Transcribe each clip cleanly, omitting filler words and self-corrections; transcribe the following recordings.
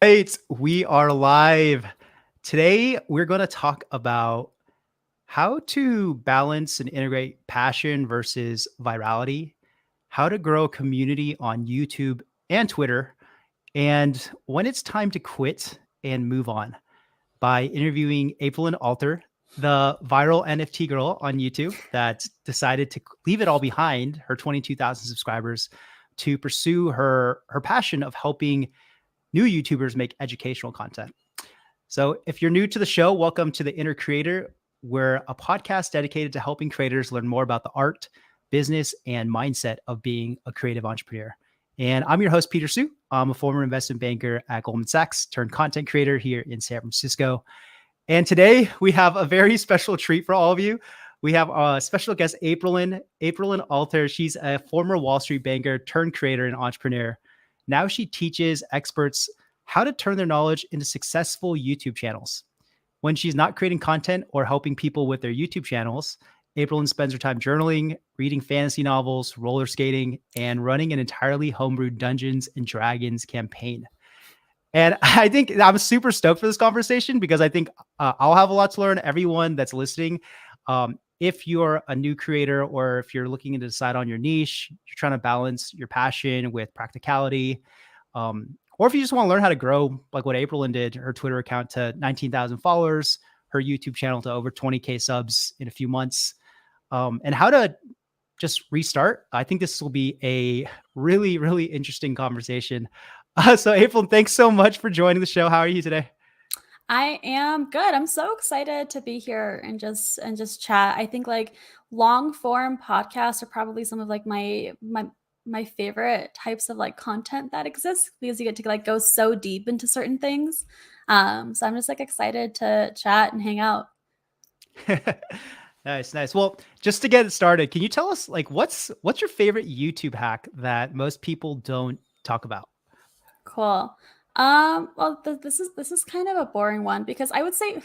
Right, we are live. Today, we're going to talk about how to balance and integrate passion versus virality, how to grow a community on YouTube and Twitter, and when it's time to quit and move on by interviewing Aprilynne Alter, the viral NFT girl on YouTube that decided to leave it all behind, her 22,000 subscribers, to pursue her passion of helping new YouTubers make educational content. So, if you're new to the show, welcome to The Inner Creator. We're a podcast dedicated to helping creators learn more about the art, business, and mindset of being a creative entrepreneur. And I'm your host, Peter Su. I'm a former investment banker at Goldman Sachs turned content creator here in San Francisco. And today we have a very special treat for all of you. We have a special guest, Aprilynne Alter. She's a former Wall Street banker turned creator and entrepreneur. Now she teaches experts how to turn their knowledge into successful YouTube channels. When she's not creating content or helping people with their YouTube channels, Aprilynne spends her time journaling, reading fantasy novels, roller skating, and running an entirely homebrewed Dungeons and Dragons campaign. And I think I'm super stoked for this conversation because I think I'll have a lot to learn. Everyone that's listening, if you're a new creator or if you're looking to decide on your niche, you're trying to balance your passion with practicality, or if you just want to learn how to grow, like what Aprilynne did, her Twitter account to 19,000 followers, her YouTube channel to over 20K subs in a few months, and how to just restart. I think this will be a really, really interesting conversation. So April, thanks so much for joining the show. How are you today? I am good. I'm so excited to be here and just chat. I think like long form podcasts are probably some of like my favorite types of like content that exists because you get to like go so deep into certain things. So I'm just like excited to chat and hang out. Nice, nice. Well, just to get it started, can you tell us like what's your favorite YouTube hack that most people don't talk about? Cool. Well, this is kind of a boring one because I would say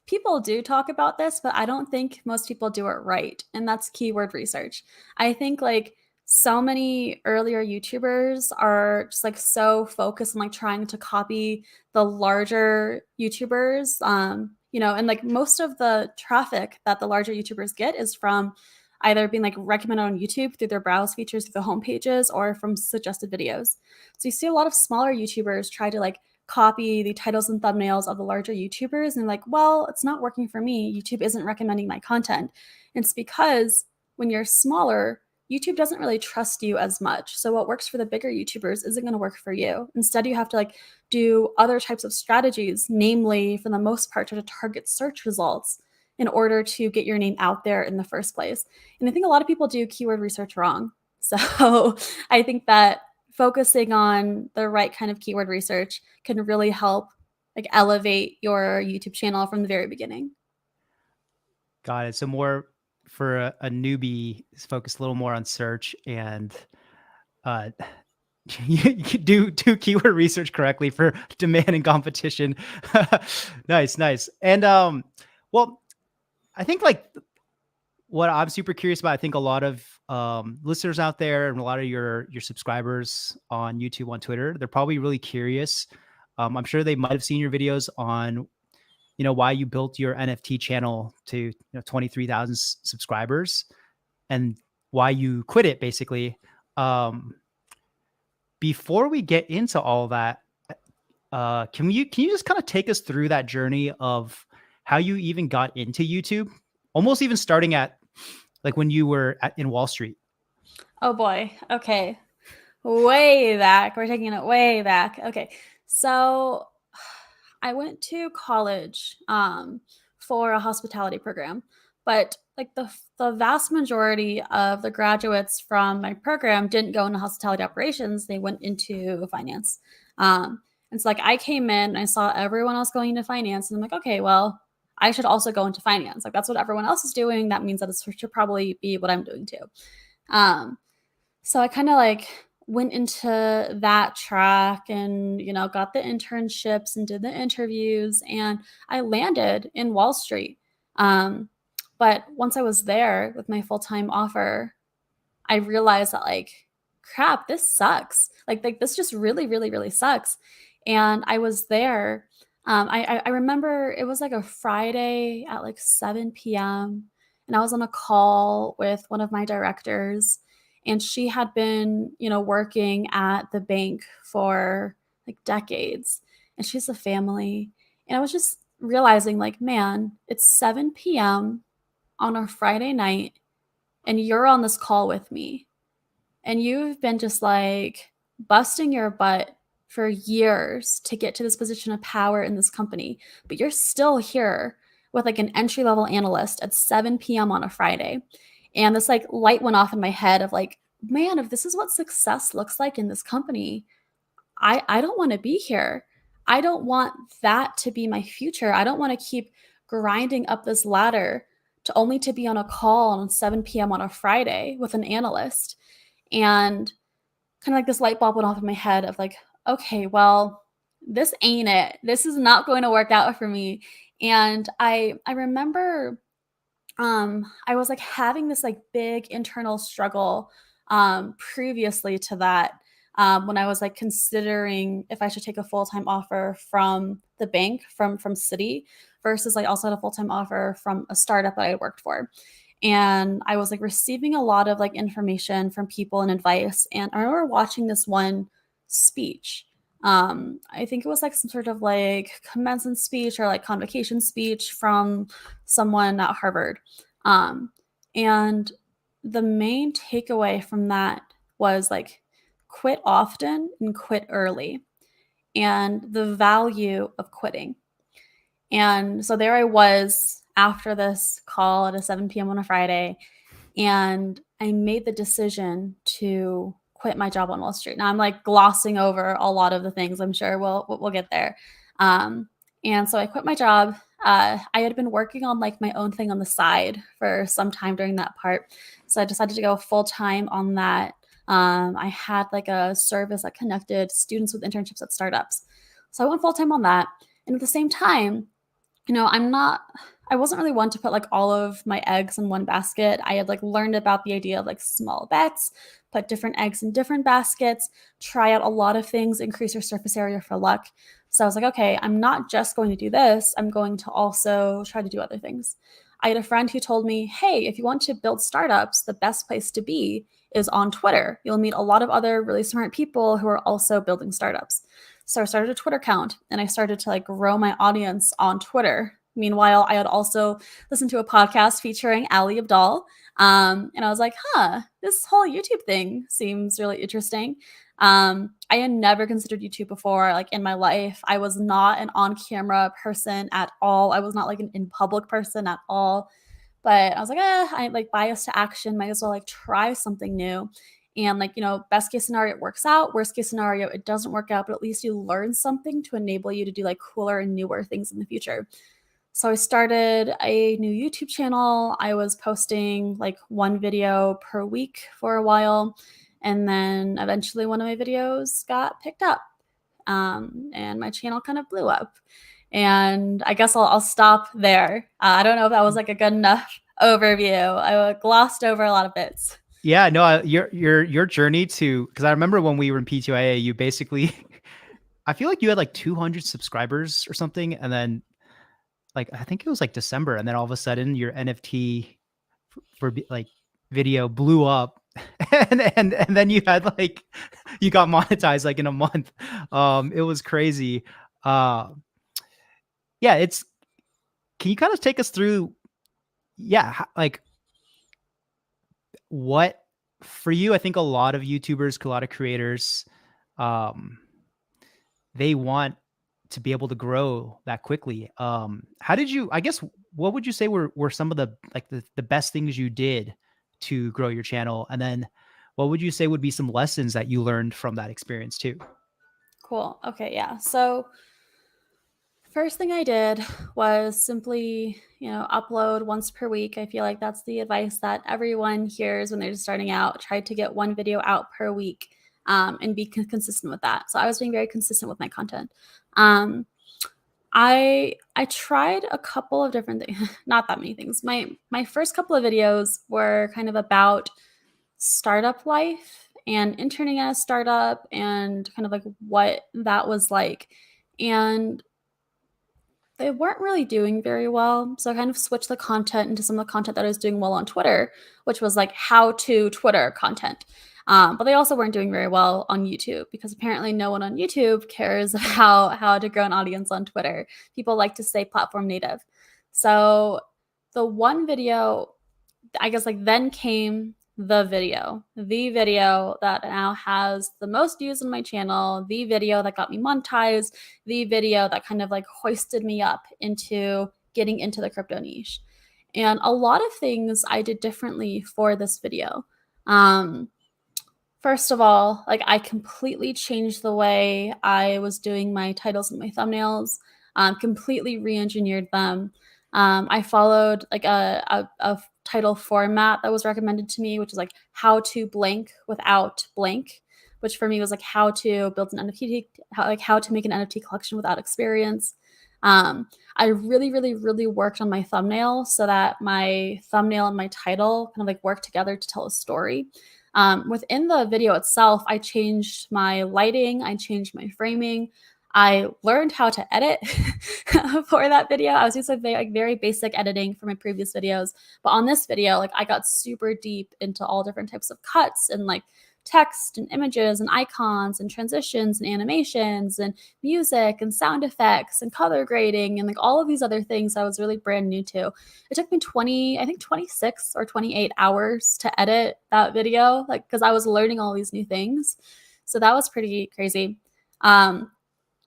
people do talk about this, but I don't think most people do it right, and that's keyword research. I think like so many earlier YouTubers are just like so focused on like trying to copy the larger YouTubers. And like most of the traffic that the larger YouTubers get is from either being like recommended on YouTube through their browse features, through the home pages, or from suggested videos. So you see a lot of smaller YouTubers try to like copy the titles and thumbnails of the larger YouTubers and like, well, it's not working for me. YouTube isn't recommending my content. And it's because when you're smaller, YouTube doesn't really trust you as much. So what works for the bigger YouTubers isn't going to work for you. Instead, you have to like do other types of strategies, namely for the most part to target search results in order to get your name out there in the first place. And I think a lot of people do keyword research wrong. So I think that focusing on the right kind of keyword research can really help like elevate your YouTube channel from the very beginning. Got it. So more for a newbie, is focused a little more on search and uh, you do keyword research correctly for demand and competition. Nice, nice. And well, I think like what I'm super curious about, I think a lot of listeners out there and a lot of your subscribers on YouTube, on Twitter, they're probably really curious. I'm sure they might have seen your videos on, why you built your NFT channel to 23,000 subscribers and why you quit it, basically. Um, Before we get into all of that, can you just kind of take us through that journey of how you even got into YouTube? Almost even starting at like when you were in Wall Street. Oh boy. Okay. Way back. We're taking it way back. Okay. So I went to college for a hospitality program, but like the vast majority of the graduates from my program didn't go into hospitality operations; they went into finance. And so like I came in and I saw everyone else going into finance, and I'm like, okay, well, I should also go into finance. Like that's what everyone else is doing. That means that it should probably be what I'm doing too. Um, so I kind of like went into that track and, got the internships and did the interviews and I landed in Wall Street. Um, but once I was there with my full-time offer, I realized that like, crap, this sucks. Like this just really, really, really sucks. And I was there. I remember it was like a Friday at like 7 p.m. and I was on a call with one of my directors, and she had been, working at the bank for like decades, and she has a family. And I was just realizing, like, man, it's 7 p.m. on a Friday night, and you're on this call with me, and you've been just like busting your butt for years to get to this position of power in this company, but you're still here with like an entry level analyst at 7 p.m. on a Friday. And this like light went off in my head of like, man, if this is what success looks like in this company, I don't want to be here. I don't want that to be my future. I don't want to keep grinding up this ladder to only to be on a call on 7 p.m. on a Friday with an analyst. And kind of like this light bulb went off in my head of like, okay, well, this ain't it. This is not going to work out for me. And I remember I was like having this like big internal struggle previously to that, when I was like considering if I should take a full-time offer from the bank, from Citi, versus like also had a full-time offer from a startup that I had worked for. And I was like receiving a lot of like information from people and advice. And I remember watching this one speech. I think it was like some sort of like commencement speech or like convocation speech from someone at Harvard. Um, and the main takeaway from that was like quit often and quit early, and the value of quitting. And so there I was after this call at a 7 p.m. on a Friday, and I made the decision to quit my job on Wall Street. Now I'm like glossing over a lot of the things. I'm sure we'll get there. And so I quit my job. I had been working on like my own thing on the side for some time during that part, so I decided to go full time on that. I had like a service that connected students with internships at startups, so I went full time on that. And at the same time, I wasn't really one to put like all of my eggs in one basket. I had like learned about the idea of like small bets, put different eggs in different baskets, try out a lot of things, increase your surface area for luck. So I was like, okay, I'm not just going to do this, I'm going to also try to do other things. I had a friend who told me, hey, if you want to build startups, the best place to be is on Twitter. You'll meet a lot of other really smart people who are also building startups. So I started a Twitter account, and I started to like grow my audience on Twitter. Meanwhile, I had also listened to a podcast featuring Ali Abdal. And I was like, this whole YouTube thing seems really interesting. I had never considered YouTube before, like in my life. I was not an on-camera person at all. I was not like an in public person at all. But I was like, I like bias to action, might as well like try something new. And like, best case scenario, it works out. Worst case scenario, it doesn't work out, but at least you learn something to enable you to do like cooler and newer things in the future. So I started a new YouTube channel. I was posting like one video per week for a while. And then eventually one of my videos got picked up. And my channel kind of blew up. And I guess I'll stop there. I don't know if that was like a good enough overview. I glossed over a lot of bits. Yeah, no, your journey to, because I remember when we were in PTIA, you basically, I feel like you had like 200 subscribers or something, and then like I think it was like December, and then all of a sudden your NFT for like video blew up, and then you had like you got monetized like in a month. It was crazy. Yeah, it's. Can you kind of take us through? Yeah, like what for you? I think a lot of YouTubers, a lot of creators, um, they want to be able to grow that quickly. How did you, I guess, what would you say were some of the like the best things you did to grow your channel? And then what would you say would be some lessons that you learned from that experience too? Cool. Okay, yeah. So first thing I did was simply, upload once per week. I feel like that's the advice that everyone hears when they're just starting out. Try to get one video out per week, and be consistent with that. So I was being very consistent with my content. I tried a couple of different things, not that many things. My first couple of videos were kind of about startup life and interning at a startup and kind of like what that was like. And they weren't really doing very well. So I kind of switched the content into some of the content that I was doing well on Twitter, which was like how to Twitter content. But they also weren't doing very well on YouTube because apparently no one on YouTube cares how to grow an audience on Twitter. People like to stay platform native. So the one video, I guess, like then came the video that now has the most views on my channel, the video that got me monetized, the video that kind of like hoisted me up into getting into the crypto niche. And a lot of things I did differently for this video. First of all, like I completely changed the way I was doing my titles and my thumbnails, completely re-engineered them. I followed like a title format that was recommended to me, which is like how to blank without blank, which for me was like how to build an NFT, how to make an NFT collection without experience. I really worked on my thumbnail so that my thumbnail and my title kind of like work together to tell a story. Within the video itself, I changed my lighting, I changed my framing. I learned how to edit for that video. I was using like very basic editing for my previous videos, but on this video, like I got super deep into all different types of cuts and like text and images and icons and transitions and animations and music and sound effects and color grading and like all of these other things I was really brand new to. It took me 26 or 28 hours to edit that video, like because I was learning all these new things. So that was pretty crazy.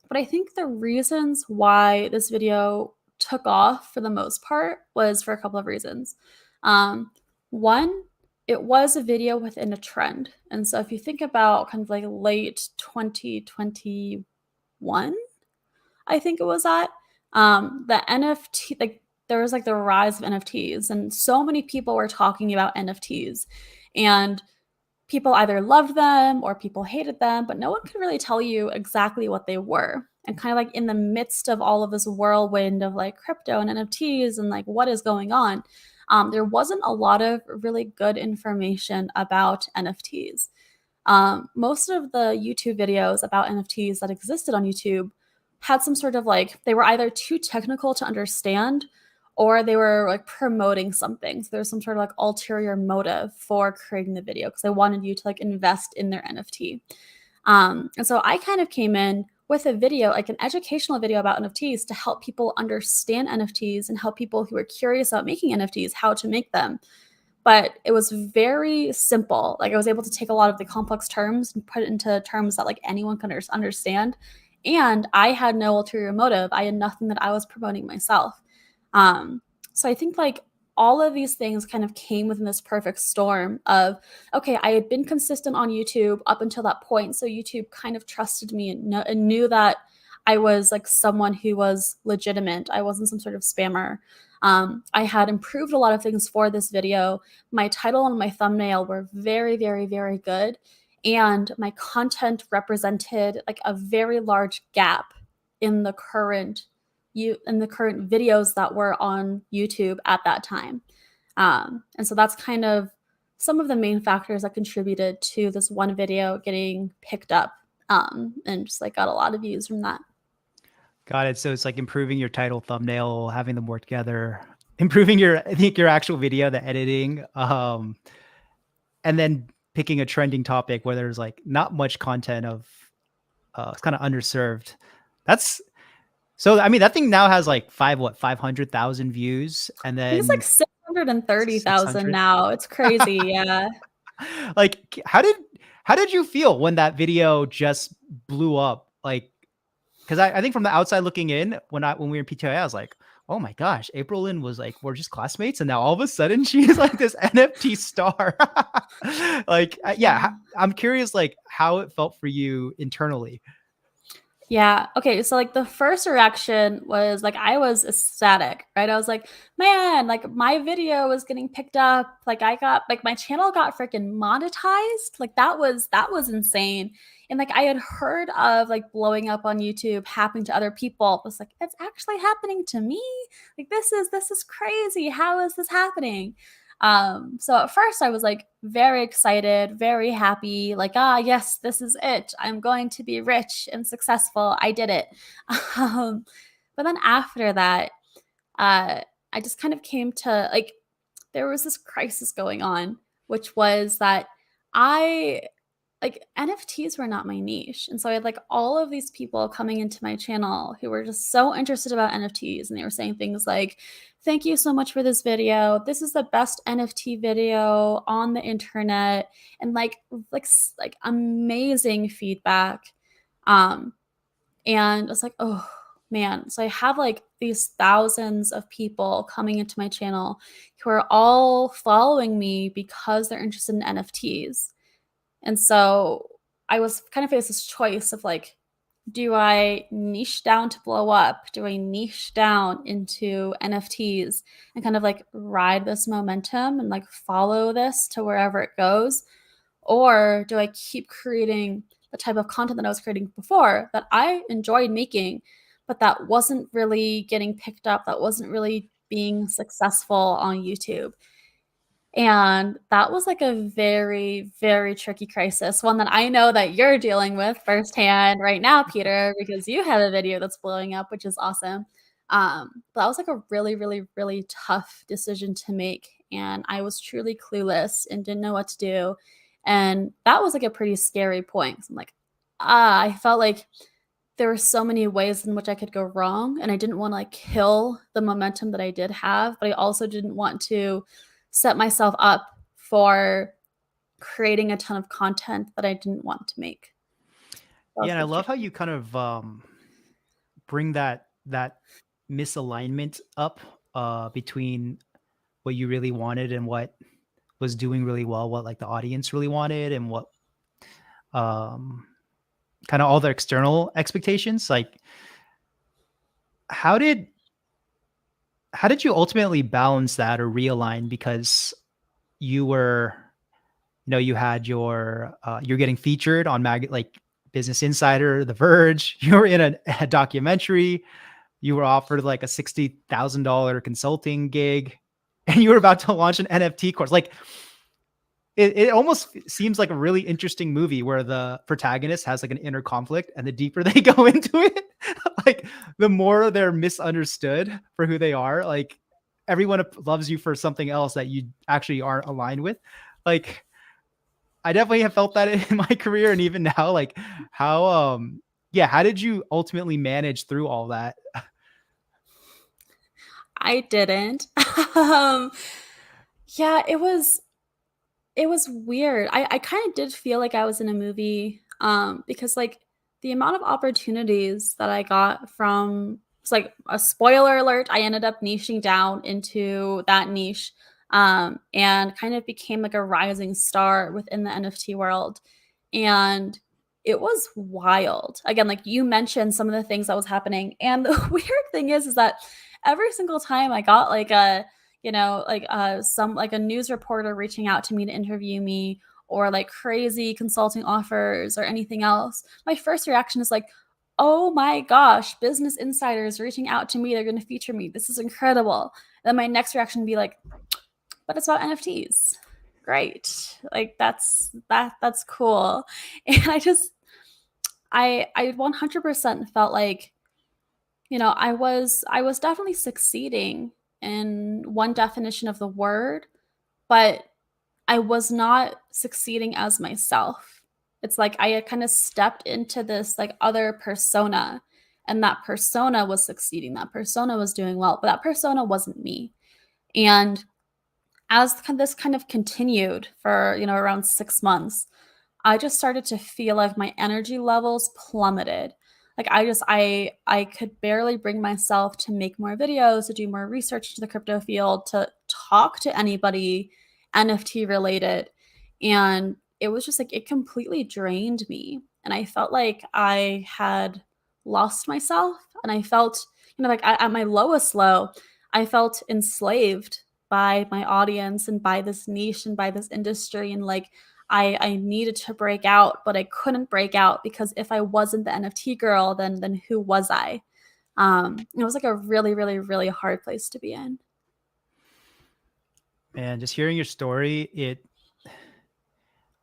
But I think the reasons why this video took off for the most part was for a couple of reasons. One, it was a video within a trend. And so if you think about kind of like late 2021, I think it was at, the NFT, like there was like the rise of NFTs, and so many people were talking about NFTs. And people either loved them or people hated them, but no one could really tell you exactly what they were. And kind of like in the midst of all of this whirlwind of like crypto and NFTs and like what is going on, there wasn't a lot of really good information about NFTs. Most of the YouTube videos about NFTs that existed on YouTube had some sort of like, they were either too technical to understand or they were like promoting something. So there's some sort of like ulterior motive for creating the video because they wanted you to like invest in their NFT. And so I kind of came in with a video, like an educational video about NFTs to help people understand NFTs and help people who are curious about making NFTs, how to make them. But it was very simple. Like I was able to take a lot of the complex terms and put it into terms that like anyone can understand. And I had no ulterior motive. I had nothing that I was promoting myself. So I think like all of these things kind of came within this perfect storm of, okay, I had been consistent on YouTube up until that point. So YouTube kind of trusted me and knew that I was like someone who was legitimate. I wasn't some sort of spammer. I had improved a lot of things for this video. My title and my thumbnail were very good. And my content represented like a very large gap in the current videos that were on YouTube at that time. And so that's kind of some of the main factors that contributed to this one video getting picked up, and just like got a lot of views from that. Got it. So it's like improving your title, thumbnail, having them work together, improving I think your actual video, the editing, and then picking a trending topic where there's like not much content of, it's kind of underserved. So, I mean, that thing now has like 500,000 views, and I think it's like then 630,000 600. now. It's crazy. Yeah. Like, how did you feel when that video just blew up? Like, because I think from the outside looking in, when we were in PTI, I was like, oh my gosh, Aprilynne was like, we're just classmates, and now all of a sudden she's like this NFT star. Like, yeah, I'm curious, like how it felt for you internally. Yeah. Okay. So like the first reaction was like I was ecstatic, right? I was like, man, like my video was getting picked up. Like I got like my channel got freaking monetized. Like that was insane. And like I had heard of like blowing up on YouTube happening to other people. It was like, it's actually happening to me. Like this is crazy. How is this happening? So at first I was like very excited, very happy, like, ah, yes, this is it. I'm going to be rich and successful. I did it. Um, but then after that, uh, I just kind of came to like, there was this crisis going on, which was that I like NFTs were not my niche. And so I had like all of these people coming into my channel who were just so interested about NFTs. And they were saying things like, thank you so much for this video. This is the best NFT video on the internet. And like amazing feedback. Um, and I was like, oh man. So I have like these thousands of people coming into my channel who are all following me because they're interested in NFTs. And so I was kind of faced this choice of like, do I niche down to blow up? Do I niche down into NFTs and kind of like ride this momentum and like follow this to wherever it goes? Or do I keep creating the type of content that I was creating before that I enjoyed making, but that wasn't really getting picked up, that wasn't really being successful on YouTube? And that was like a very, very tricky crisis, one that I know that you're dealing with firsthand right now, Peter, because you have a video that's blowing up, which is awesome. But that was like a really, really, really tough decision to make. And I was truly clueless and didn't know what to do. And that was like a pretty scary point. So I'm like, I felt like there were so many ways in which I could go wrong. And I didn't want to like kill the momentum that I did have, but I also didn't want to set myself up for creating a ton of content that I didn't want to make. That Yeah, was and I pretty love how tricky. you kind of bring that misalignment up between what you really wanted and what was doing really well, what like the audience really wanted, and what um, kind of all the external expectations. Like, how did how did you ultimately balance that or realign? Because you were, you had you're getting featured on like Business Insider, The Verge. You were in a documentary. You were offered like a $60,000 consulting gig, and you were about to launch an NFT course. Like, it almost seems like a really interesting movie where the protagonist has like an inner conflict, and the deeper they go into it, like the more they're misunderstood for who they are. Like, everyone loves you for something else that you actually aren't aligned with. Like, I definitely have felt that in my career, and even now, like, how yeah, how did you ultimately manage through all that? I didn't. um, yeah, it was weird. I kind of did feel like I was in a movie, because like the amount of opportunities that I got from it's like a spoiler alert, I ended up niching down into that niche, and kind of became like a rising star within the NFT world. And it was wild. Again, like you mentioned some of the things that was happening. And the weird thing is that every single time I got like a like some like a news reporter reaching out to me to interview me, or like crazy consulting offers or anything else, my first reaction is like, oh my gosh, Business Insider is reaching out to me, they're going to feature me, this is incredible. Then my next reaction would be like, but it's about NFTs. Great. Like that's cool. And I 100% felt like, I was definitely succeeding in one definition of the word, but I was not succeeding as myself. It's like I had kind of stepped into this like other persona, and that persona was succeeding. That persona was doing well, but that persona wasn't me. And as this kind of continued for, around 6 months, I just started to feel like my energy levels plummeted. Like I could barely bring myself to make more videos, to do more research into the crypto field, to talk to anybody NFT related. And it was just like it completely drained me. And I felt like I had lost myself. And I felt, like at my lowest low, I felt enslaved by my audience and by this niche and by this industry. And like I needed to break out, but I couldn't break out because if I wasn't the NFT girl, then who was I? It was like a really, really, really hard place to be in. And just hearing your story,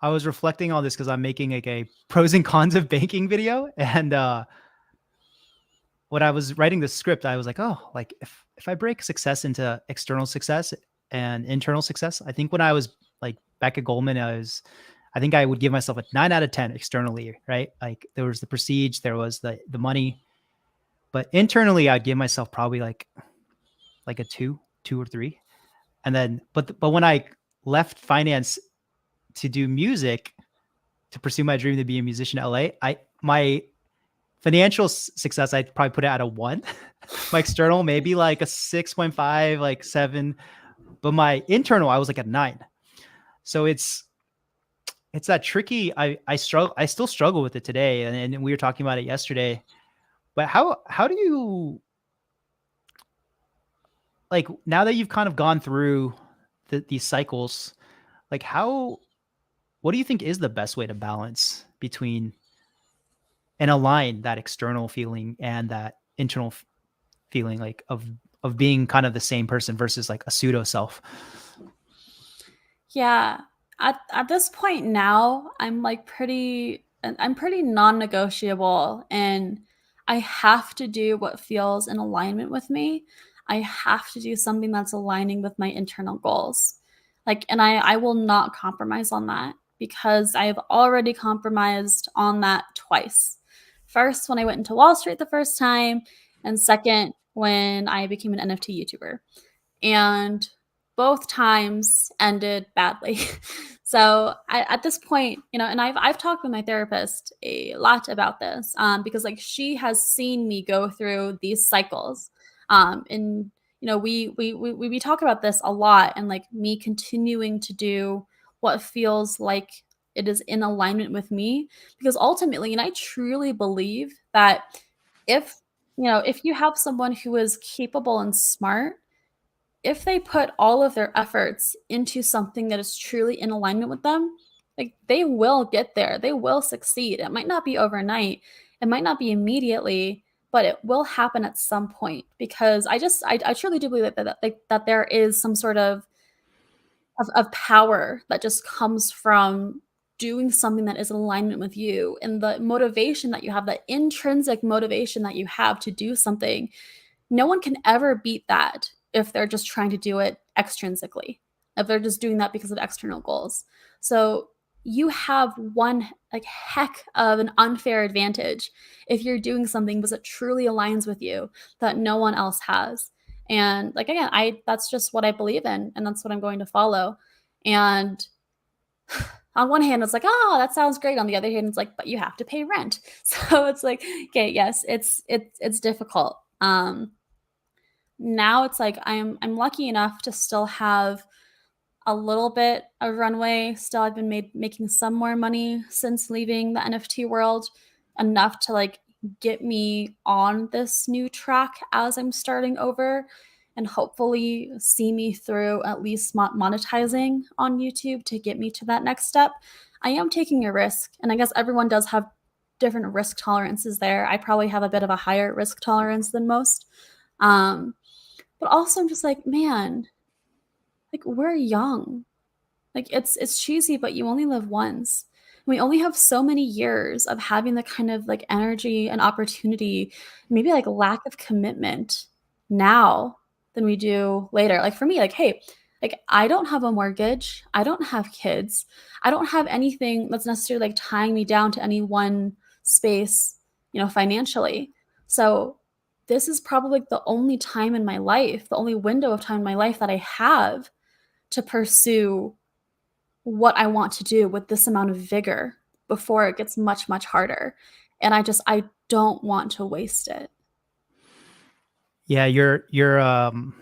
I was reflecting on this because I'm making like a pros and cons of banking video. And when I was writing the script, I was like, oh, like if I break success into external success and internal success, I think when I was like back at Goldman, I think I would give myself a 9 out of 10 externally, right? Like there was the prestige, there was the money, but internally I'd give myself probably like a two or three. And then, but when I left finance to do music, to pursue my dream to be a musician in LA, my financial success, I'd probably put it at a 1. My external, maybe like a 6.5, like 7. But my internal, I was like a 9. So it's that tricky. I still struggle with it today. And we were talking about it yesterday. But how do you, like, now that you've kind of gone through these cycles, like what do you think is the best way to balance between and align that external feeling and that internal feeling, like of being kind of the same person versus like a pseudo self? Yeah. At this point now, I'm pretty non-negotiable, and I have to do what feels in alignment with me. I have to do something that's aligning with my internal goals. Like, and I will not compromise on that because I've already compromised on that twice. First, when I went into Wall Street the first time, and second, when I became an NFT YouTuber. And both times ended badly. So at this point, and I've talked with my therapist a lot about this, because like she has seen me go through these cycles, and we talk about this a lot, and like me continuing to do what feels like it is in alignment with me, because ultimately, and I truly believe that if if you have someone who is capable and smart, if they put all of their efforts into something that is truly in alignment with them, like they will get there. They will succeed. It might not be overnight. It might not be immediately, but it will happen at some point, because I truly do believe that there is some sort of power that just comes from doing something that is in alignment with you, and the motivation that you have, the intrinsic motivation that you have to do something. No one can ever beat that if they're just trying to do it extrinsically, if they're just doing that because of external goals. So you have one like heck of an unfair advantage if you're doing something because it truly aligns with you that no one else has. And like again, I that's just what I believe in, and that's what I'm going to follow. And on one hand, it's like, oh, that sounds great. On the other hand, it's like, but you have to pay rent. So it's like, okay, yes, it's difficult. Now it's like I'm lucky enough to still have a little bit of runway. Still, I've been making some more money since leaving the NFT world, enough to like get me on this new track as I'm starting over, and hopefully see me through at least monetizing on YouTube to get me to that next step. I am taking a risk, and I guess everyone does have different risk tolerances there. I probably have a bit of a higher risk tolerance than most. But also I'm just like, man, like we're young. Like it's cheesy, but you only live once. We only have so many years of having the kind of like energy and opportunity, maybe like lack of commitment now than we do later. Like for me, like, hey, like I don't have a mortgage, I don't have kids, I don't have anything that's necessarily like tying me down to any one space, financially. So this is probably like the only time in my life, the only window of time in my life that I have to pursue what I want to do with this amount of vigor before it gets much, much harder. And I don't want to waste it. Yeah, you're when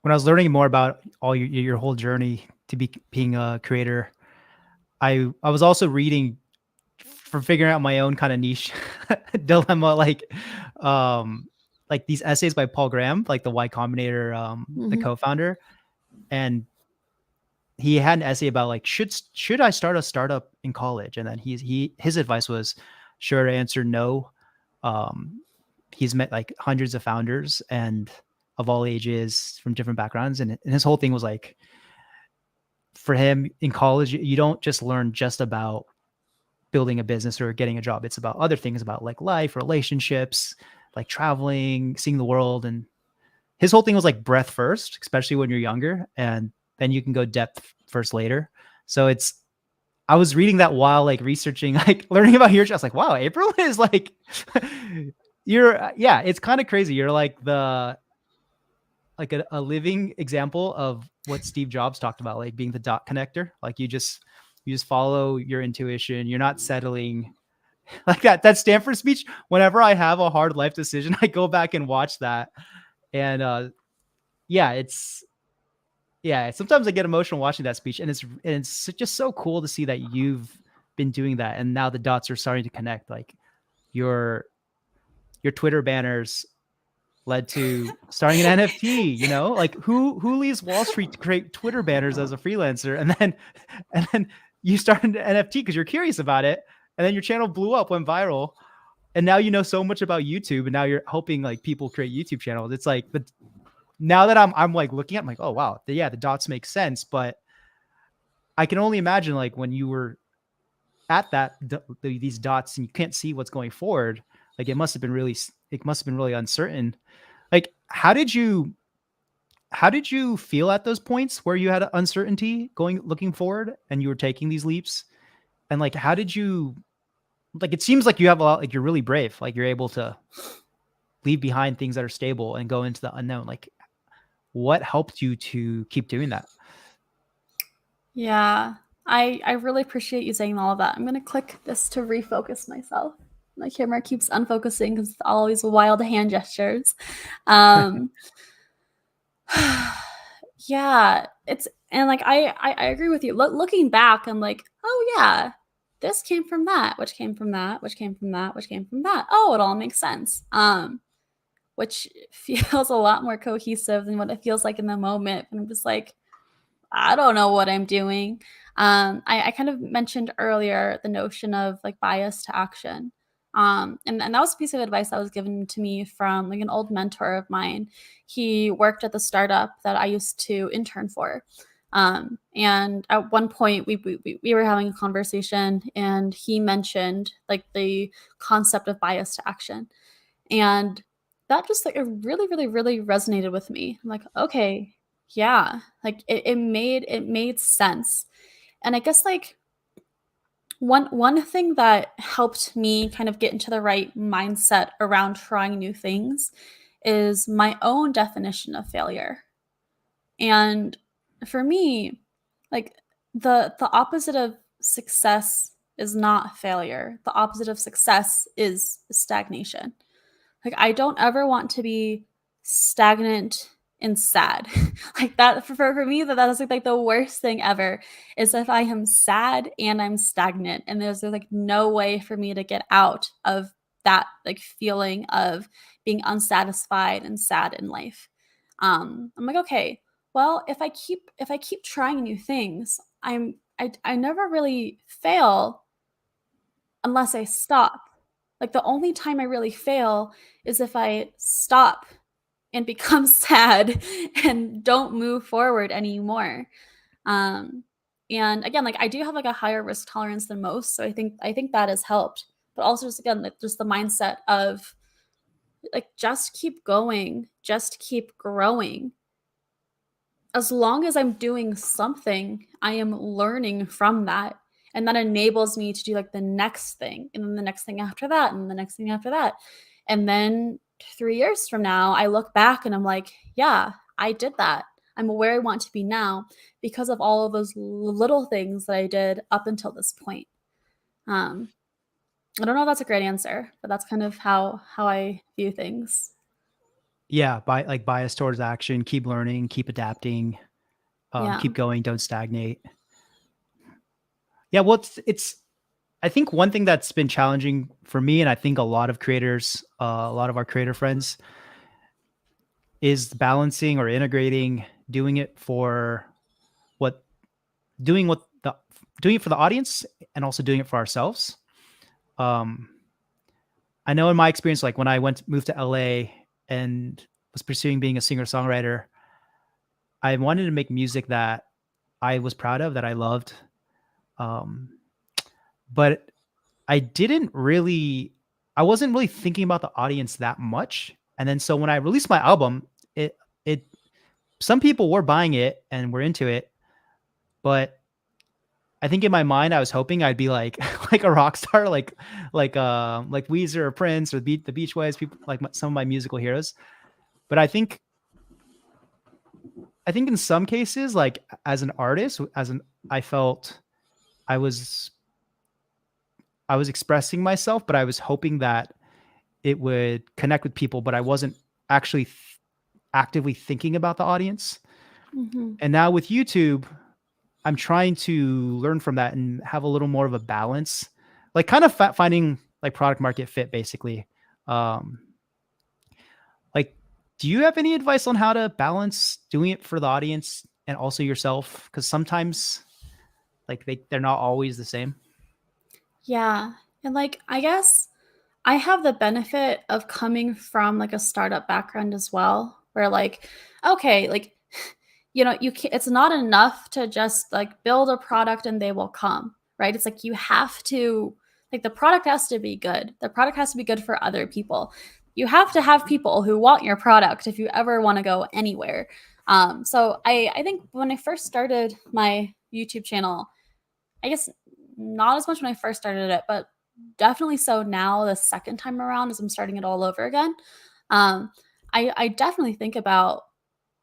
I was learning more about all your whole journey to being a creator, I was also reading for figuring out my own kind of niche dilemma, like these essays by Paul Graham, like the Y Combinator, the Mhm. co-founder, and he had an essay about like should I start a startup in college, and then his advice was sure to answer no. Um, he's met like hundreds of founders and of all ages from different backgrounds, and his whole thing was like for him in college, you don't just learn just about building a business or getting a job. It's about other things, about like life, relationships, like traveling, seeing the world. And his whole thing was like breadth first, especially when you're younger, and then you can go depth first later. So I was reading that while like researching, like learning about your. I was like, wow, Aprilynne is like, yeah, it's kind of crazy. You're like like a living example of what Steve Jobs talked about, like being the dot connector. Like you just follow your intuition. You're not settling. Like that Stanford speech. Whenever I have a hard life decision, I go back and watch that, and yeah, sometimes I get emotional watching that speech, and it's just so cool to see that you've been doing that, and now the dots are starting to connect. Like your Twitter banners led to starting an NFT. You know, like who leaves Wall Street to create Twitter banners as a freelancer, and then you started an NFT because you're curious about it, and then your channel blew up, went viral, and now you know so much about YouTube, and now you're helping like people create YouTube channels. It's like now that I'm like looking at, I'm like, oh wow, the dots make sense. But I can only imagine like when you were at these dots and you can't see what's going forward, like it must have been really uncertain. Like how did you feel at those points where you had uncertainty looking forward and you were taking these leaps? And like how did you, like it seems like you have a lot, like you're really brave, like you're able to leave behind things that are stable and go into the unknown. Like what helped you to keep doing that? Yeah, I really appreciate you saying all of that. I'm gonna click this to refocus myself. My camera keeps unfocusing because all these wild hand gestures. Um, yeah, it's and like I agree with you. Looking back, I'm like, oh yeah, this came from that, which came from that, which came from that, which came from that. Oh, it all makes sense. Which feels a lot more cohesive than what it feels like in the moment. And I'm just like, I don't know what I'm doing. I kind of mentioned earlier the notion of like bias to action. And that was a piece of advice that was given to me from like an old mentor of mine. He worked at the startup that I used to intern for. And at one point we were having a conversation and he mentioned like the concept of bias to action. And that just like it really, really, really resonated with me. I'm like, okay, yeah, like it made sense. And I guess like one thing that helped me kind of get into the right mindset around trying new things is my own definition of failure. And for me, like the opposite of success is not failure. The opposite of success is stagnation. Like I don't ever want to be stagnant and sad. Like that for me that is like the worst thing ever is if I am sad and I'm stagnant and there's like no way for me to get out of that like feeling of being unsatisfied and sad in life. I'm like, okay, well, if I keep trying new things, I never really fail unless I stop. Like the only time I really fail is if I stop and become sad and don't move forward anymore. Um, and again, like I do have like a higher risk tolerance than most, so I think that has helped. But also just again, like just the mindset of like just keep going, just keep growing. As long as I'm doing something, I am learning from that. And that enables me to do like the next thing, and then the next thing after that, and the next thing after that. And then 3 years from now, I look back and I'm like, yeah, I did that. I'm where I want to be now because of all of those little things that I did up until this point. Um, I don't know if that's a great answer, but that's kind of how I view things. Yeah, bias towards action, keep learning, keep adapting, Yeah. keep going, don't stagnate. Yeah, well, it's I think one thing that's been challenging for me, and I think a lot of creators, a lot of our creator friends, is balancing or integrating doing it for what doing what the doing it for the audience and also doing it for ourselves. Um, I know in my experience, like when I moved to LA and was pursuing being a singer songwriter, I wanted to make music that I was proud of, that I loved. Um, but I wasn't really thinking about the audience that much. And then so when I released my album, it some people were buying it and were into it, but I think in my mind I was hoping I'd be like like a rock star, like Weezer or Prince or the Beach Boys, people like some of my musical heroes. But I think in some cases, like as an artist, I felt I was I was expressing myself, but I was hoping that it would connect with people, but I wasn't actually actively thinking about the audience. Mhm. And now with YouTube, I'm trying to learn from that and have a little more of a balance, like kind of finding like product market fit, basically. Um, like, do you have any advice on how to balance doing it for the audience and also yourself? Because sometimes, like, they're not always the same. Yeah. And like, I guess I have the benefit of coming from like a startup background as well, where like, okay, like, you can't, it's not enough to just like build a product and they will come, right? It's like you have to, like, the product has to be good. The product has to be good for other people. You have to have people who want your product if you ever want to go anywhere. So I think when I first started my YouTube channel, I guess not as much when I first started it, but definitely so now the second time around as I'm starting it all over again. Um, I definitely think about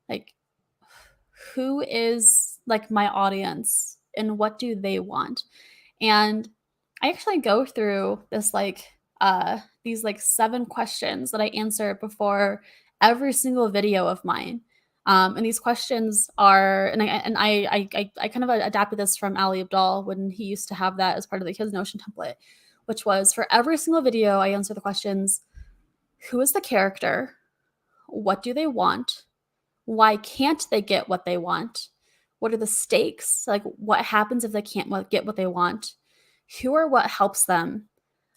like who is like my audience and what do they want. And I actually go through this like these like 7 questions that I answer before every single video of mine. And these questions are, and I kind of adapted this from Ali Abdal when he used to have that as part of like his Notion template, which was for every single video I answer the questions: who is the character? What do they want? Why can't they get what they want? What are the stakes? Like, what happens if they can't get what they want? Who or what helps them?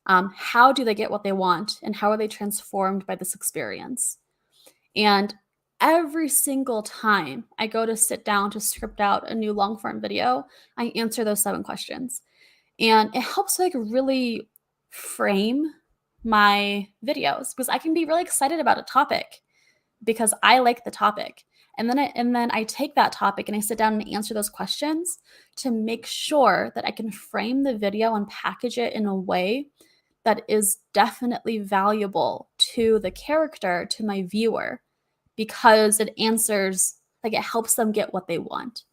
How do they get what they want? And how are they transformed by this experience? And every single time I go to sit down to script out a new long form video, I answer those 7 questions. And it helps like really frame my videos because I can be really excited about a topic because I like the topic. And then I take that topic and I sit down and answer those questions to make sure that I can frame the video and package it in a way that is definitely valuable to the character, to my viewer, because it answers, like, it helps them get what they want.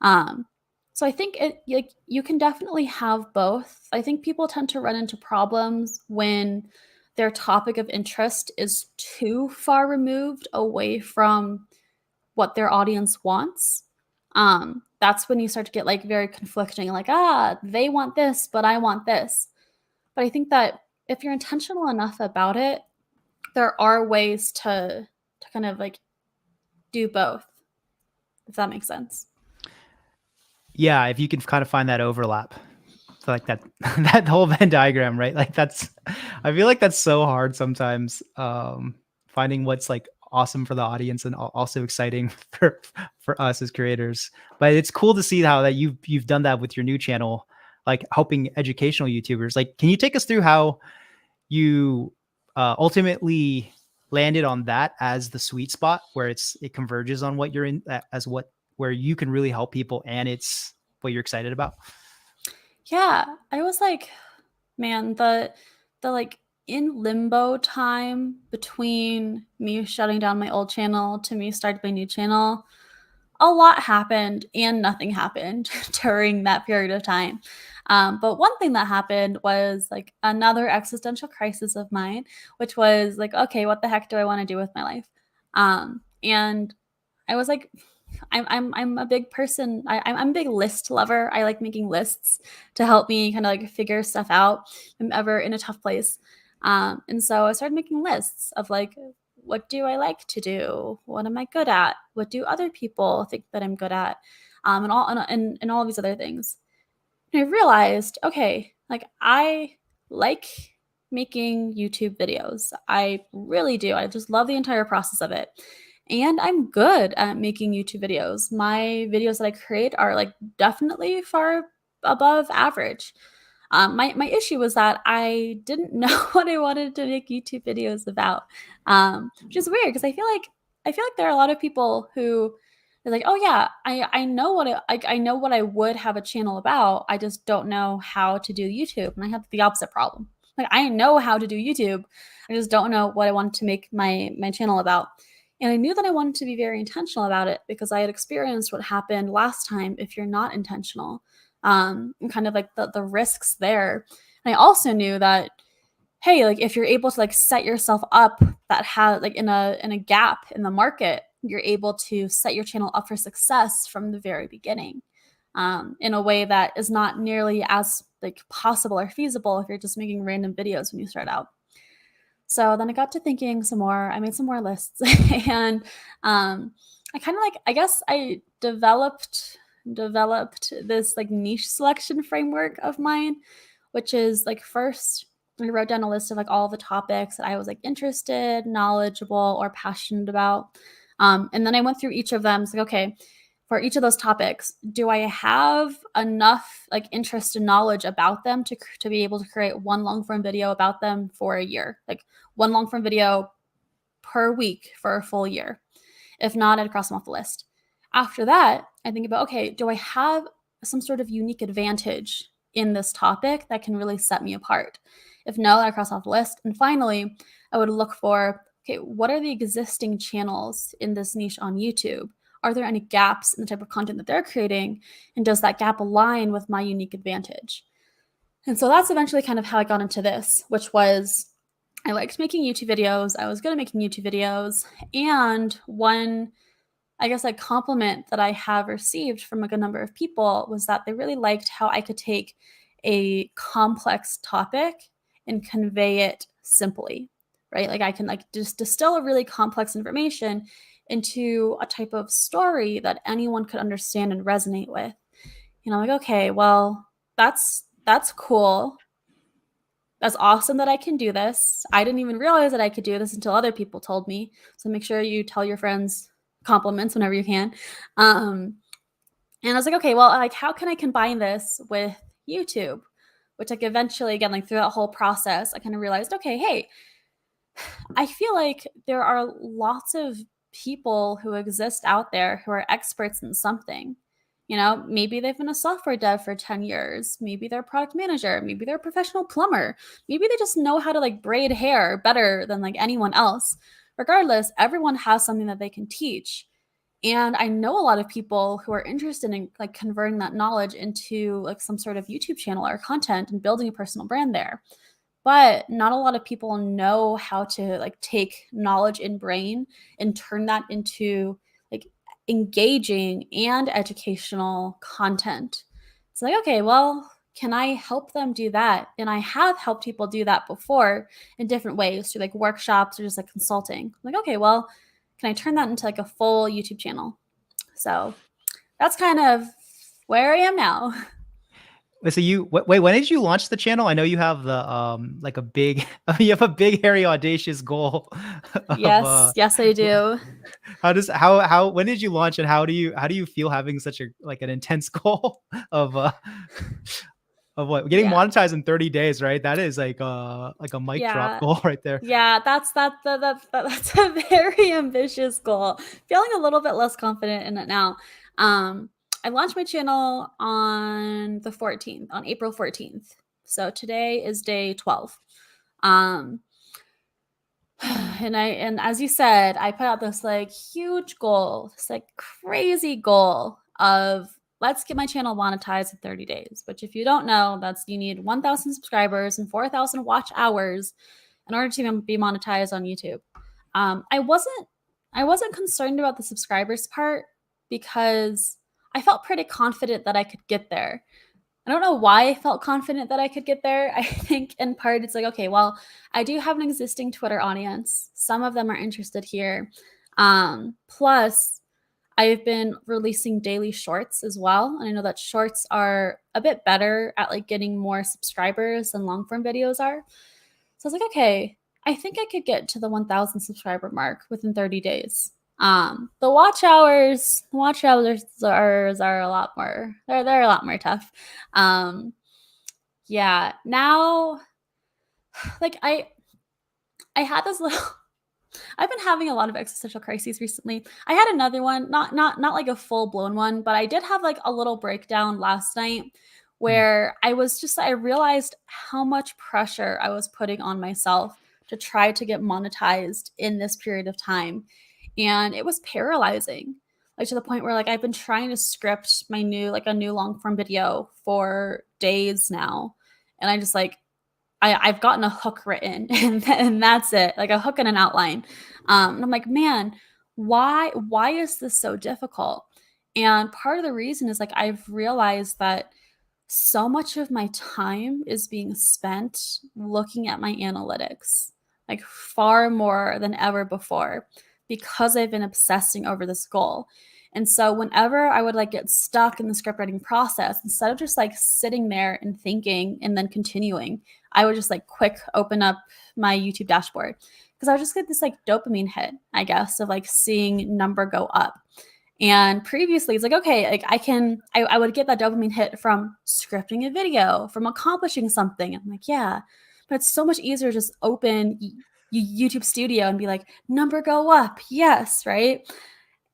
Um, so I think it, like, you can definitely have both. I think people tend to run into problems when their topic of interest is too far removed away from what their audience wants. That's when you start to get like very conflicting, like, they want this, but I want this. But I think that if you're intentional enough about it, there are ways to kind of like do both, if that makes sense. Yeah, if you can kind of find that overlap. So like that that whole Venn diagram, right? Like that's I feel like that's so hard sometimes, finding what's like awesome for the audience and also exciting for us as creators. But it's cool to see how that you've done that with your new channel, like helping educational YouTubers. Like, can you take us through how you ultimately landed on that as the sweet spot where it converges on what you're in, as what where you can really help people and it's what you're excited about? Yeah, I was like, man, the like in limbo time between me shutting down my old channel to me starting my new channel, a lot happened and nothing happened during that period of time. But one thing that happened was like another existential crisis of mine, which was like, okay, what the heck do I want to do with my life? And I was like, I'm a big person. I'm a big list lover. I like making lists to help me kind of like figure stuff out if I'm ever in a tough place. And so I started making lists of like, what do I like to do? What am I good at? What do other people think that I'm good at? And all of these other things. And I realized, okay, like I like making YouTube videos. I really do. I just love the entire process of it. and I'm good at making YouTube videos. My videos that I create are like definitely far above average. My issue was that I didn't know what I wanted to make YouTube videos about, which is weird because I feel like there are a lot of people who are like, oh yeah, I know what I know what I would have a channel about. I just don't know how to do YouTube, and I have the opposite problem. Like I know how to do YouTube, I just don't know what I want to make my channel about. And I knew that I wanted to be very intentional about it because I had experienced what happened last time if you're not intentional, and kind of like the risks there. And I also knew that, hey, like if you're able to like set yourself up that has like in a gap in the market, you're able to set your channel up for success from the very beginning, in a way that is not nearly as like possible or feasible if you're just making random videos when you start out. So then I got to thinking some more. I made some more lists, and I kind of like I guess I developed this like niche selection framework of mine, which is like first I wrote down a list of like all the topics that I was like interested, knowledgeable, or passionate about. And then I went through each of them. It's like, okay, for each of those topics, do I have enough like interest and knowledge about them to be able to create one long form video about them for a year? Like one long form video per week for a full year. If not, I'd cross them off the list. After that, I think about, okay, do I have some sort of unique advantage in this topic that can really set me apart? If no, I cross off the list. And finally, I would look for, okay, what are the existing channels in this niche on YouTube? Are there any gaps in the type of content that they're creating? And does that gap align with my unique advantage? And so that's eventually kind of how I got into this, which was I liked making YouTube videos. I was good at making YouTube videos. And one, I guess, like compliment that I have received from a good number of people was that they really liked how I could take a complex topic and convey it simply, right? Like I can like just distill a really complex information into a type of story that anyone could understand and resonate with. And I'm like, okay, well, that's cool. That's awesome that I can do this. I didn't even realize that I could do this until other people told me. So make sure you tell your friends compliments whenever you can. And I was like, okay, well, like how can I combine this with YouTube? Which like eventually, again, like through that whole process, I kind of realized, okay, hey, I feel like there are lots of people who exist out there who are experts in something. You know, maybe they've been a software dev for 10 years. Maybe they're a product manager. Maybe they're a professional plumber. Maybe they just know how to like braid hair better than like anyone else. Regardless, everyone has something that they can teach. And I know a lot of people who are interested in like converting that knowledge into like some sort of YouTube channel or content and building a personal brand there. But not a lot of people know how to like take knowledge in brain and turn that into like engaging and educational content. It's like, okay, well, can I help them do that? And I have helped people do that before in different ways through like workshops or just like consulting. I'm like, okay, well, can I turn that into like a full YouTube channel? So that's kind of where I am now. So wait, when did you launch the channel? I know you have the like a big you have a big hairy audacious goal of Yes, yes, I do. how when did you launch and how do you feel having such a like an intense goal of of what getting Yeah. monetized in 30 days, right? That is like a mic drop Yeah. goal right there. Yeah, that's a very ambitious goal. Feeling a little bit less confident in it now. I launched my channel on the 14th, on April 14th. So today is day 12. Um, and as you said, I put out this like huge goal, this like crazy goal of let's get my channel monetized in 30 days. Which if you don't know, that's you need 1,000 subscribers and 4,000 watch hours in order to be monetized on YouTube. I wasn't concerned about the subscribers part because I felt pretty confident that I could get there. I don't know why I felt confident that I could get there. I think in part it's like, okay, well, I do have an existing Twitter audience. Some of them are interested here. Plus, I've been releasing daily shorts as well. And I know that shorts are a bit better at like getting more subscribers than long form videos are. So I was like, okay, I think I could get to the 1,000 subscriber mark within 30 days. The watch hours are a lot more, they're a lot more tough. Um, yeah, now, like I had this little I've been having a lot of existential crises recently. I had another one, not like a full-blown one, but I did have like a little breakdown last night Mm. where I realized how much pressure I was putting on myself to try to get monetized in this period of time. And it was paralyzing. Like to the point where like I've been trying to script my new like a new long form video for days now. And I just like I've gotten a hook written and that's it, like a hook and an outline. And I'm like, man, why is this so difficult? And part of the reason is like I've realized that so much of my time is being spent looking at my analytics, like far more than ever before, because I've been obsessing over this goal. And so whenever I would like get stuck in the script writing process, instead of just like sitting there and thinking and then continuing, I would just like quick open up my YouTube dashboard because I would just get this like dopamine hit, I guess, of like seeing number go up. And previously, it's like, okay, like I would get that dopamine hit from scripting a video, from accomplishing something. I'm like, yeah, but it's so much easier to just open YouTube Studio and be like, number go up. Yes, right.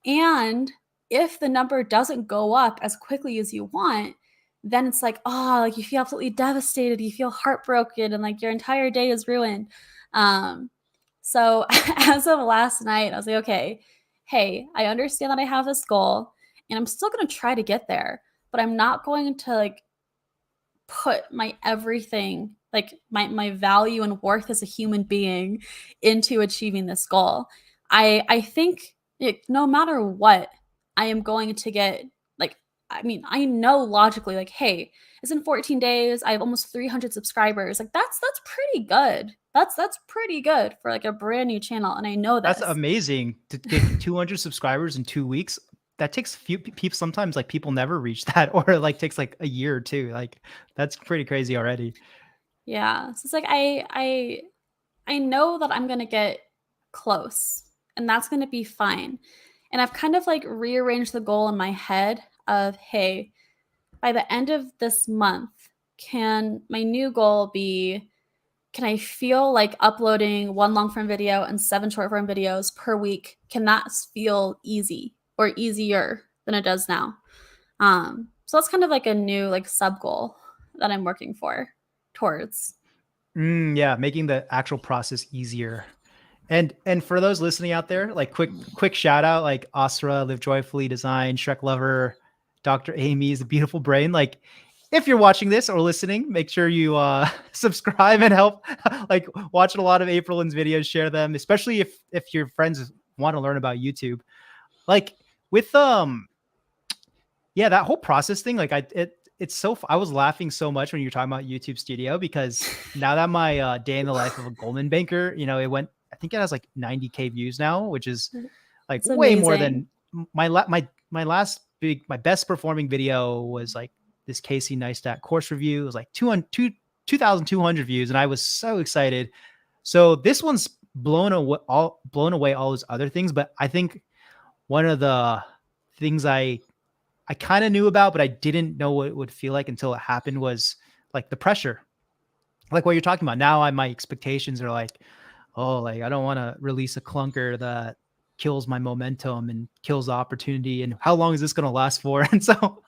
And if the number doesn't go up as quickly as you want, then it's like, oh, like you feel absolutely devastated, you feel heartbroken, and like your entire day is ruined. Um, so as of last night, I was like, okay, hey, I understand that I have this goal and I'm still going to try to get there, but I'm not going to like put my everything, like my value and worth as a human being into achieving this goal. I think no matter what, I am going to get like I mean, I know logically like, hey, it's in 14 days, I have almost 300 subscribers. Like that's pretty good. That's pretty good for like a brand new channel and I know That's this. amazing to get 200 subscribers in 2 weeks. That takes few people sometimes, like, people never reach that or, like, takes, like, a year or 2, like, that's pretty crazy already. Yeah. So it's like I know that I'm going to get close and that's going to be fine. And I've kind of like rearranged the goal in my head of, hey, by the end of this month, can my new goal be can I feel like uploading one long form video and 7 short form videos per week? Can that feel easy or easier than it does now? So that's kind of like a new like sub goal that I'm working for towards. Yeah, making the actual process easier. And for those listening out there, like quick shout out, like Asra, Live Joyfully Design, Shrek Lover, Dr. Amy's a Beautiful Brain. Like if you're watching this or listening, make sure you subscribe and help like watch a lot of Aprilynne's videos, share them, especially if your friends want to learn about YouTube. Like with yeah, that whole process thing, like it's so I was laughing so much when you're talking about YouTube Studio because now that my day in the life of a Goldman banker, it went. I think it has like 90K views now, which is like It's way more amazing. than my best performing video was like this Casey Neistat course review. It was like 2,200 views, and I was so excited. So this one's blown away all those other things, but I think one of the things I kind of knew about, but I didn't know what it would feel like until it happened was like the pressure, like what you're talking about. Now my expectations are like, oh, like I don't want to release a clunker that kills my momentum and kills the opportunity. And how long is this going to last for? And so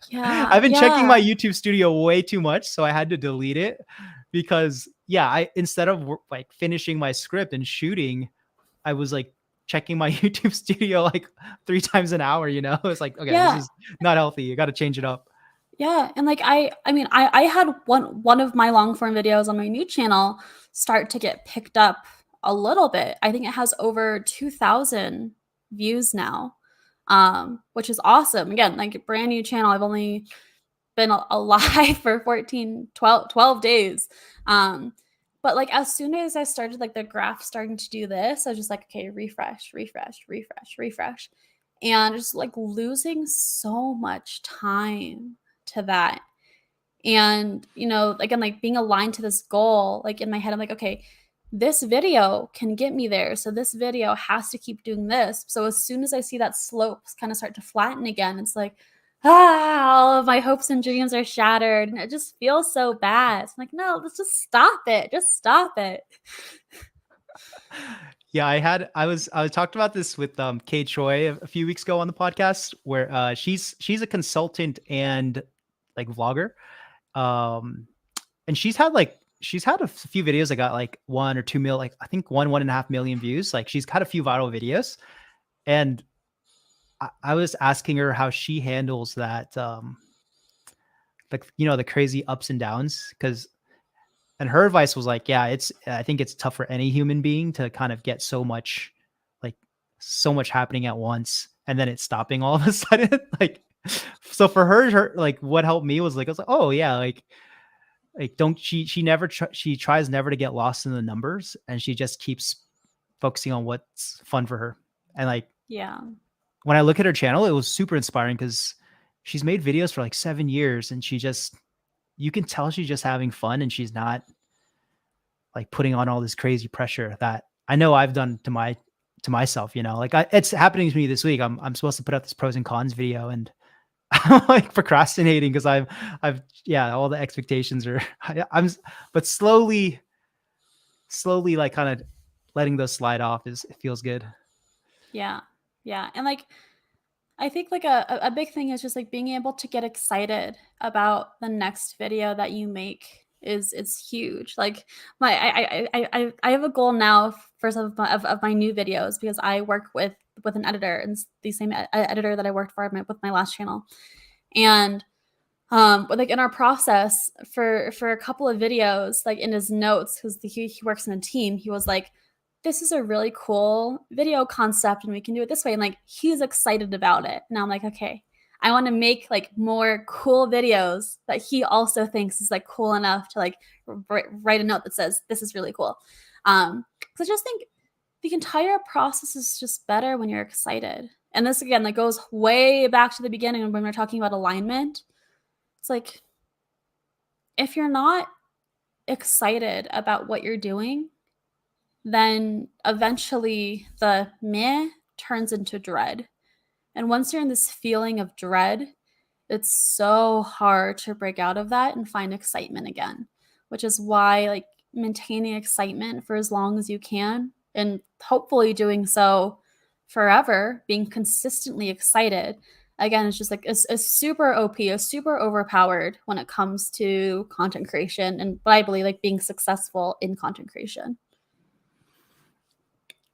Yeah, I've been checking my yeah. YouTube Studio way too much. So I had to delete it because yeah, instead of like finishing my script and shooting, I was like checking my YouTube Studio like 3 times an hour. It's like, okay, this Yeah. is not healthy. You got to change it up. Yeah, and like I mean I had one of my long form videos on my new channel start to get picked up a little bit. I think it has over 2,000 views now. Which is awesome. Again, like brand new channel. I've only been alive for 12 days. Um but like as soon as I started like the graph starting to do this, I was just like, okay, refresh, refresh, refresh, refresh. And just like losing so much time to that. And, again, like being aligned to this goal, like in my head, I'm like, okay, this video can get me there. So this video has to keep doing this. So as soon as I see that slope kind of start to flatten again, it's like, all of my hopes and dreams are shattered. And it just feels so bad. It's like, no, let's just stop it. Just stop it. Yeah, I was talked about this with Kate Choi a few weeks ago on the podcast, where she's a consultant and like vlogger. Um and she's had a few videos that got like 1 or 2 mil, like I think 1.5 million views. Like she's had a few viral videos. And I was asking her how she handles that, like, the crazy ups and downs. And her advice was like, yeah, I think it's tough for any human being to kind of get like so much happening at once and then it's stopping all of a sudden. Like, so for her, like what helped me was like, I was like, oh yeah, like don't she never she tries never to get lost in the numbers, and she just keeps focusing on what's fun for her. And like Yeah. when I look at her channel, it was super inspiring because she's made videos for like 7 years, and you can tell she's just having fun, and she's not like putting on all this crazy pressure that I know I've done to myself. Like it's happening to me this week. I'm supposed to put out this pros and cons video, and I'm like procrastinating because yeah, all the expectations are but slowly like kind of letting those slide off it feels good. Yeah. Yeah. And like, I think like a big thing is just like being able to get excited about the next video that you make is huge. Like I have a goal now for some of my new videos, because I work with an editor, and the same editor that I worked for with my last channel. And but like in our process for a couple of videos, like in his notes, because he works in a team, he was like, this is a really cool video concept and we can do it this way. And like, he's excited about it. And I'm like, okay, I want to make like more cool videos that he also thinks is like cool enough to like write a note that says, this is really cool. Because I just think the entire process is just better when you're excited. And this again, like goes way back to the beginning when we're talking about alignment. It's like, if you're not excited about what you're doing, then eventually the meh turns into dread. And once you're in this feeling of dread, it's so hard to break out of that and find excitement again, which is why like maintaining excitement for as long as you can, and hopefully doing so forever, being consistently excited, again, it's just like a super OP, a super overpowered when it comes to content creation, and I believe like being successful in content creation.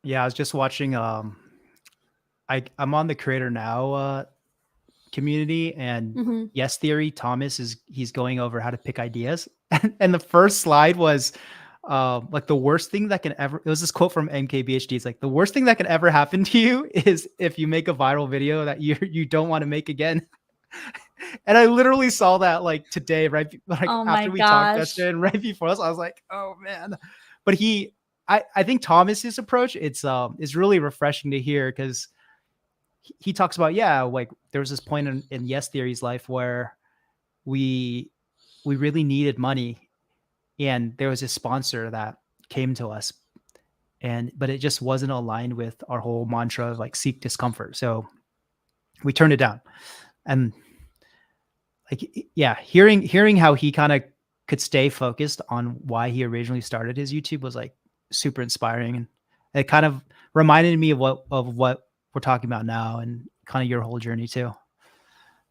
Yeah, I was just watching I'm on the Creator Now community, and Mm-hmm. Yes Theory Thomas he's going over how to pick ideas. And the first slide was like the worst thing that can ever, it was this quote from MKBHD. It's like, the worst thing that can ever happen to you is if you make a viral video that you don't want to make again. And I literally saw that like today, right? Like Oh my after we talked yesterday gosh. and right before us, I was like, oh man. But I think Thomas's approach, is really refreshing to hear, because he talks about, yeah, like there was this point in Yes Theory's life where we really needed money, and there was a sponsor that came to us, but it just wasn't aligned with our whole mantra of like seek discomfort. So we turned it down. And like, yeah, hearing how he kind of could stay focused on why he originally started his YouTube was like super inspiring. And it kind of reminded me of what we're talking about now, and kind of your whole journey too.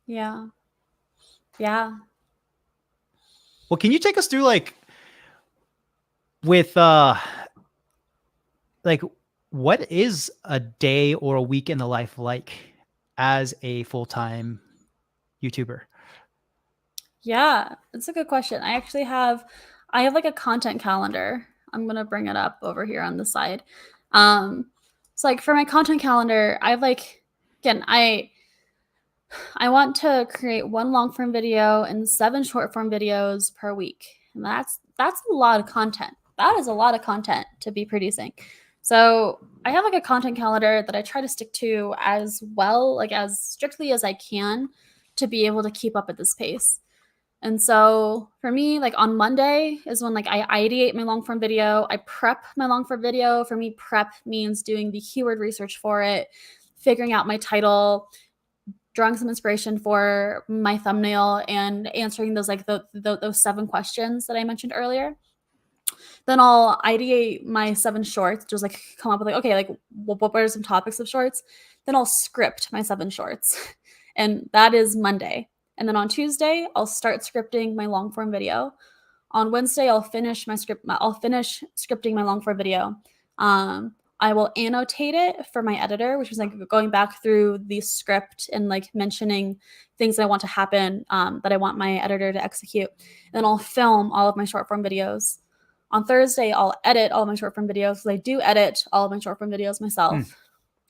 Yeah. Yeah. Well, can you take us through like with like what is a day or a week in the life like as a full-time YouTuber? Yeah, it's a good question. I have like a content calendar. I'm gonna bring it up over here on the side. So like for my content calendar, I have like, again, I want to create one long form video and 7 short form videos per week. And that's a lot of content. That is a lot of content to be producing. So I have like a content calendar that I try to stick to as well, like as strictly as I can, to be able to keep up at this pace. And so for me, like on Monday is when like I ideate my long form video, I prep my long form video. For me, prep means doing the keyword research for it, figuring out my title, drawing some inspiration for my thumbnail, and answering those like those 7 questions that I mentioned earlier. Then I'll ideate my 7 shorts, just like come up with like, okay, like what are some topics of shorts? Then I'll script my 7 shorts. And that is Monday. And then on Tuesday, I'll start scripting my long form video. On Wednesday, I'll finish scripting my long form video. I will annotate it for my editor, which is like going back through the script and like mentioning things that I want to happen, that I want my editor to execute. And then I'll film all of my short form videos. On Thursday, I'll edit all of my short form videos, because I do edit all of my short form videos myself.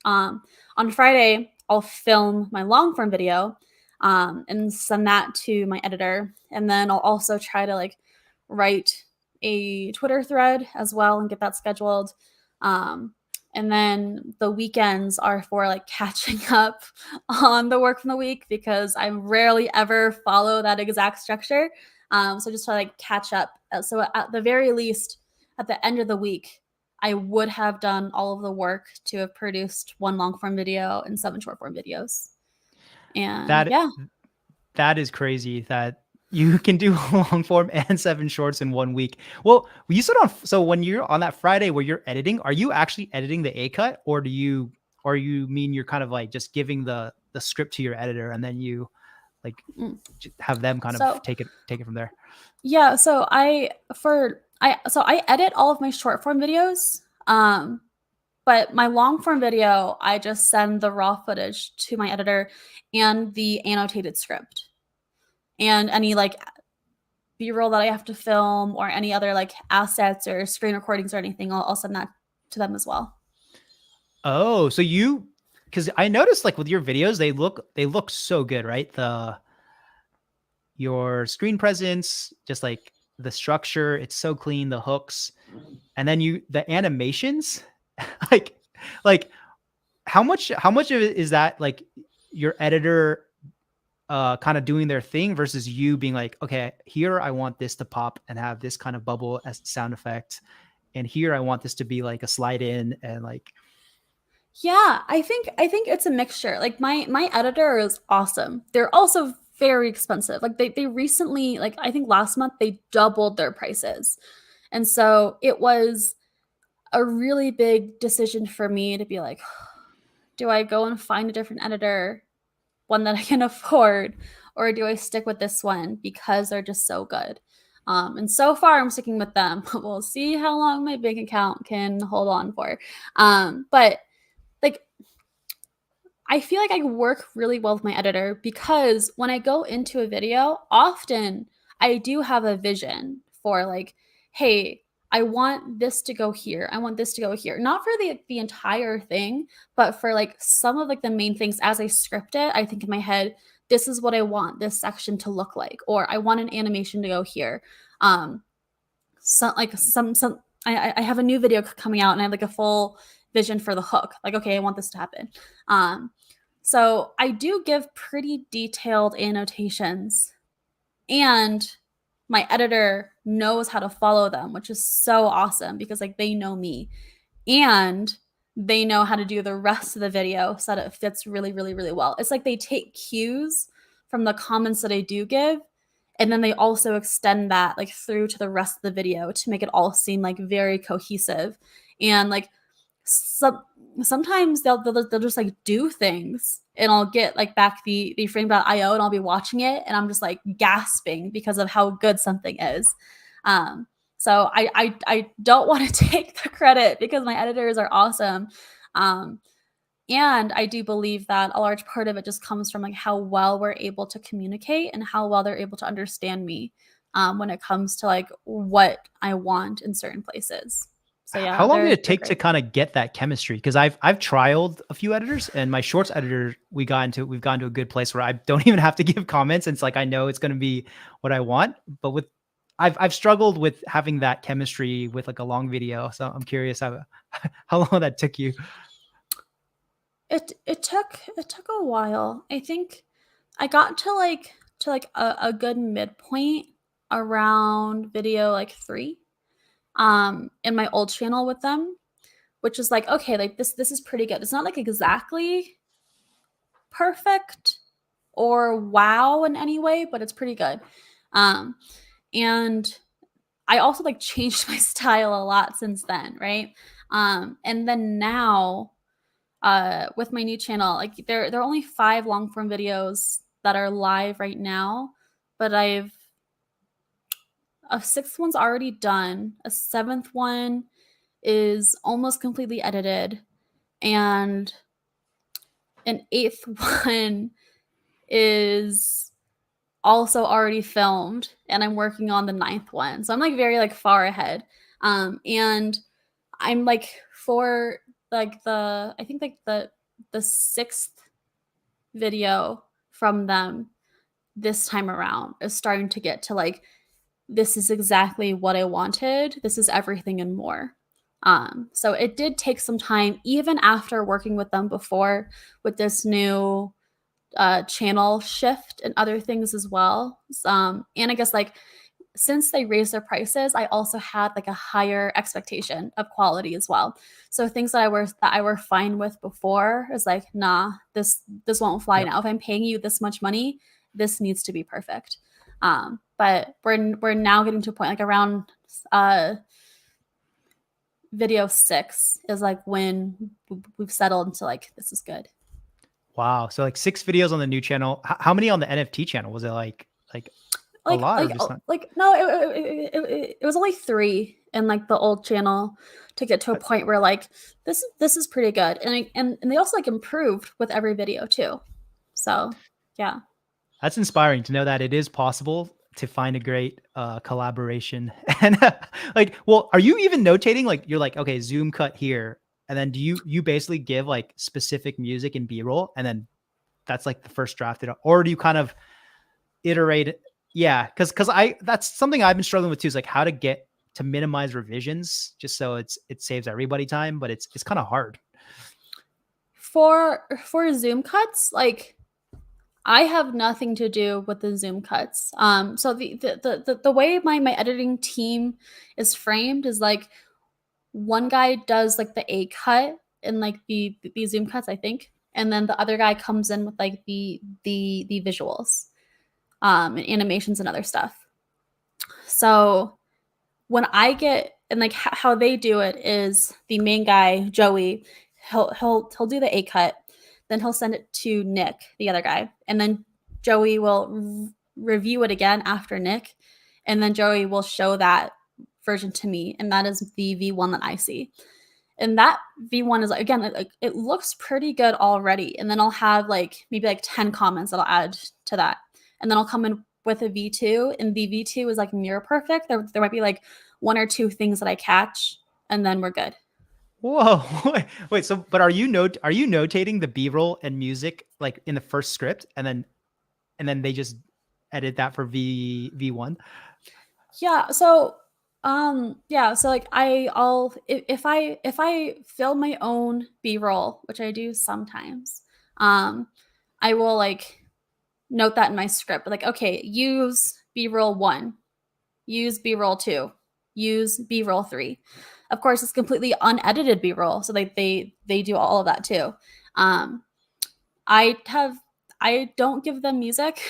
On Friday, I'll film my long form video, and send that to my editor. And then I'll also try to like write a Twitter thread as well and get that scheduled. And then the weekends are for like catching up on the work from the week, because I rarely ever follow that exact structure. So just to like catch up. So at the very least, at the end of the week, I would have done all of the work to have produced 1 long form video and 7 short form videos. And That yeah. that is crazy that you can do long form and 7 shorts in 1 week. Well, you said so when you're on that Friday where you're editing, are you actually editing the A cut, or you mean you're kind of like just giving the script to your editor and then you like Mm. have them kind So of take it from there? yeah, so I edit all of my short form videos. But my long form video, I just send the raw footage to my editor and the annotated script. And any like B-roll that I have to film, or any other like assets or screen recordings or anything, I'll send that to them as well. Oh, so because I noticed like with your videos, they look so good, right? Your screen presence, just like the structure, it's so clean, the hooks, and then the animations, like like how much of it is that like your editor kind of doing their thing versus you being like, okay, here I want this to pop and have this kind of bubble as sound effect, and here I want this to be like a slide in and like. Yeah, I think it's a mixture. Like my editor is awesome. They're also very expensive. Like they recently, like I think last month, they doubled their prices. And so it was a really big decision for me to be like, do I go and find a different editor, one that I can afford, or do I stick with this one because they're just so good? And so far, I'm sticking with them. We'll see how long my bank account can hold on for. But like, I feel like I work really well with my editor, because when I go into a video, often I do have a vision for like, hey, I want this to go here. I want this to go here. Not for the entire thing, but for like some of like the main things. As I script it, I think in my head, this is what I want this section to look like, or I want an animation to go here. Some like some I have a new video coming out, and I have like a full vision for the hook. Like, okay, I want this to happen. So I do give pretty detailed annotations, and my editor knows how to follow them, which is so awesome, because like they know me, and they know how to do the rest of the video so that it fits really, really, really well. It's like they take cues from the comments that I do give, and then they also extend that like through to the rest of the video to make it all seem like very cohesive. And like sometimes they'll just like do things, and I'll get like back the frame.io, and I'll be watching it, and I'm just like gasping because of how good something is. So I don't want to take the credit, because my editors are awesome. And I do believe that a large part of it just comes from like how well we're able to communicate and how well they're able to understand me, when it comes to like what I want in certain places. So yeah, How long did it they're take to great. kind of get that chemistry? Because I've trialed a few editors, and my shorts editor, we've gone to a good place where I don't even have to give comments. And it's like I know it's going to be what I want. But I've struggled with having that chemistry with like a long video. So I'm curious how long that took you. It took a while. I think I got to like to like a good midpoint around video like 3 in my old channel with them, which is like, okay, like this is pretty good. It's not like exactly perfect or wow in any way, but it's pretty good. And I also like changed my style a lot since then, right? And then now with my new channel, like there are only 5 long form videos that are live right now, but I've a 6th one's already done. A 7th one is almost completely edited, and an 8th one is also already filmed, and I'm working on the 9th one. So I'm like very like far ahead. And I'm like for like I think like the 6th video from them this time around is starting to get to like, this is exactly what I wanted. This is everything and more. So it did take some time, even after working with them before with this new channel shift and other things as well. And I guess like since they raised their prices, I also had like a higher expectation of quality as well. So things that I were fine with before is like, nah, this won't fly Yep. now. If I'm paying you this much money, this needs to be perfect. But we're now getting to a point like around video 6 is like when we've settled into like, this is good. Wow. So like 6 videos on the new channel. How many on the NFT channel? Was it like a lot or just not? Like no, it was only 3 in like the old channel to get to a point where like this is pretty good, and they also like improved with every video too. So yeah. That's inspiring to know that it is possible to find a great collaboration. And like, well, are you even notating? Like, you're like, okay, zoom cut here, and then do you basically give like specific music and B-roll, and then that's like the first draft, or do you kind of iterate? Yeah, because that's something I've been struggling with too. Is like how to get to minimize revisions just so it saves everybody time, but it's kind of hard. For zoom cuts, like I have nothing to do with the zoom cuts. So the way my editing team is framed is like one guy does like the A cut and like the zoom cuts, I think, and then the other guy comes in with like the visuals, and animations and other stuff. So when I get, and like how they do it is the main guy Joey, he'll do the A cut, then he'll send it to Nick, the other guy, and then Joey will review it again after Nick, and then Joey will show that version to me, and that is the V1 that I see. And that V1 is, again, like it looks pretty good already, and then I'll have like maybe like 10 comments that I'll add to that, and then I'll come in with a V2, and the V2 is like near perfect. There might be like 1 or 2 things that I catch, and then we're good. Whoa. Wait, so but are you notating the B-roll and music like in the first script, and then they just edit that for V1? Yeah, so yeah, so like I'll if I film my own B-roll, which I do sometimes, I will like note that in my script, like, okay, use B-roll 1, use B-roll 2, use B-roll 3. Of course, it's completely unedited B-roll, so they do all of that too. Um, I have I don't give them music,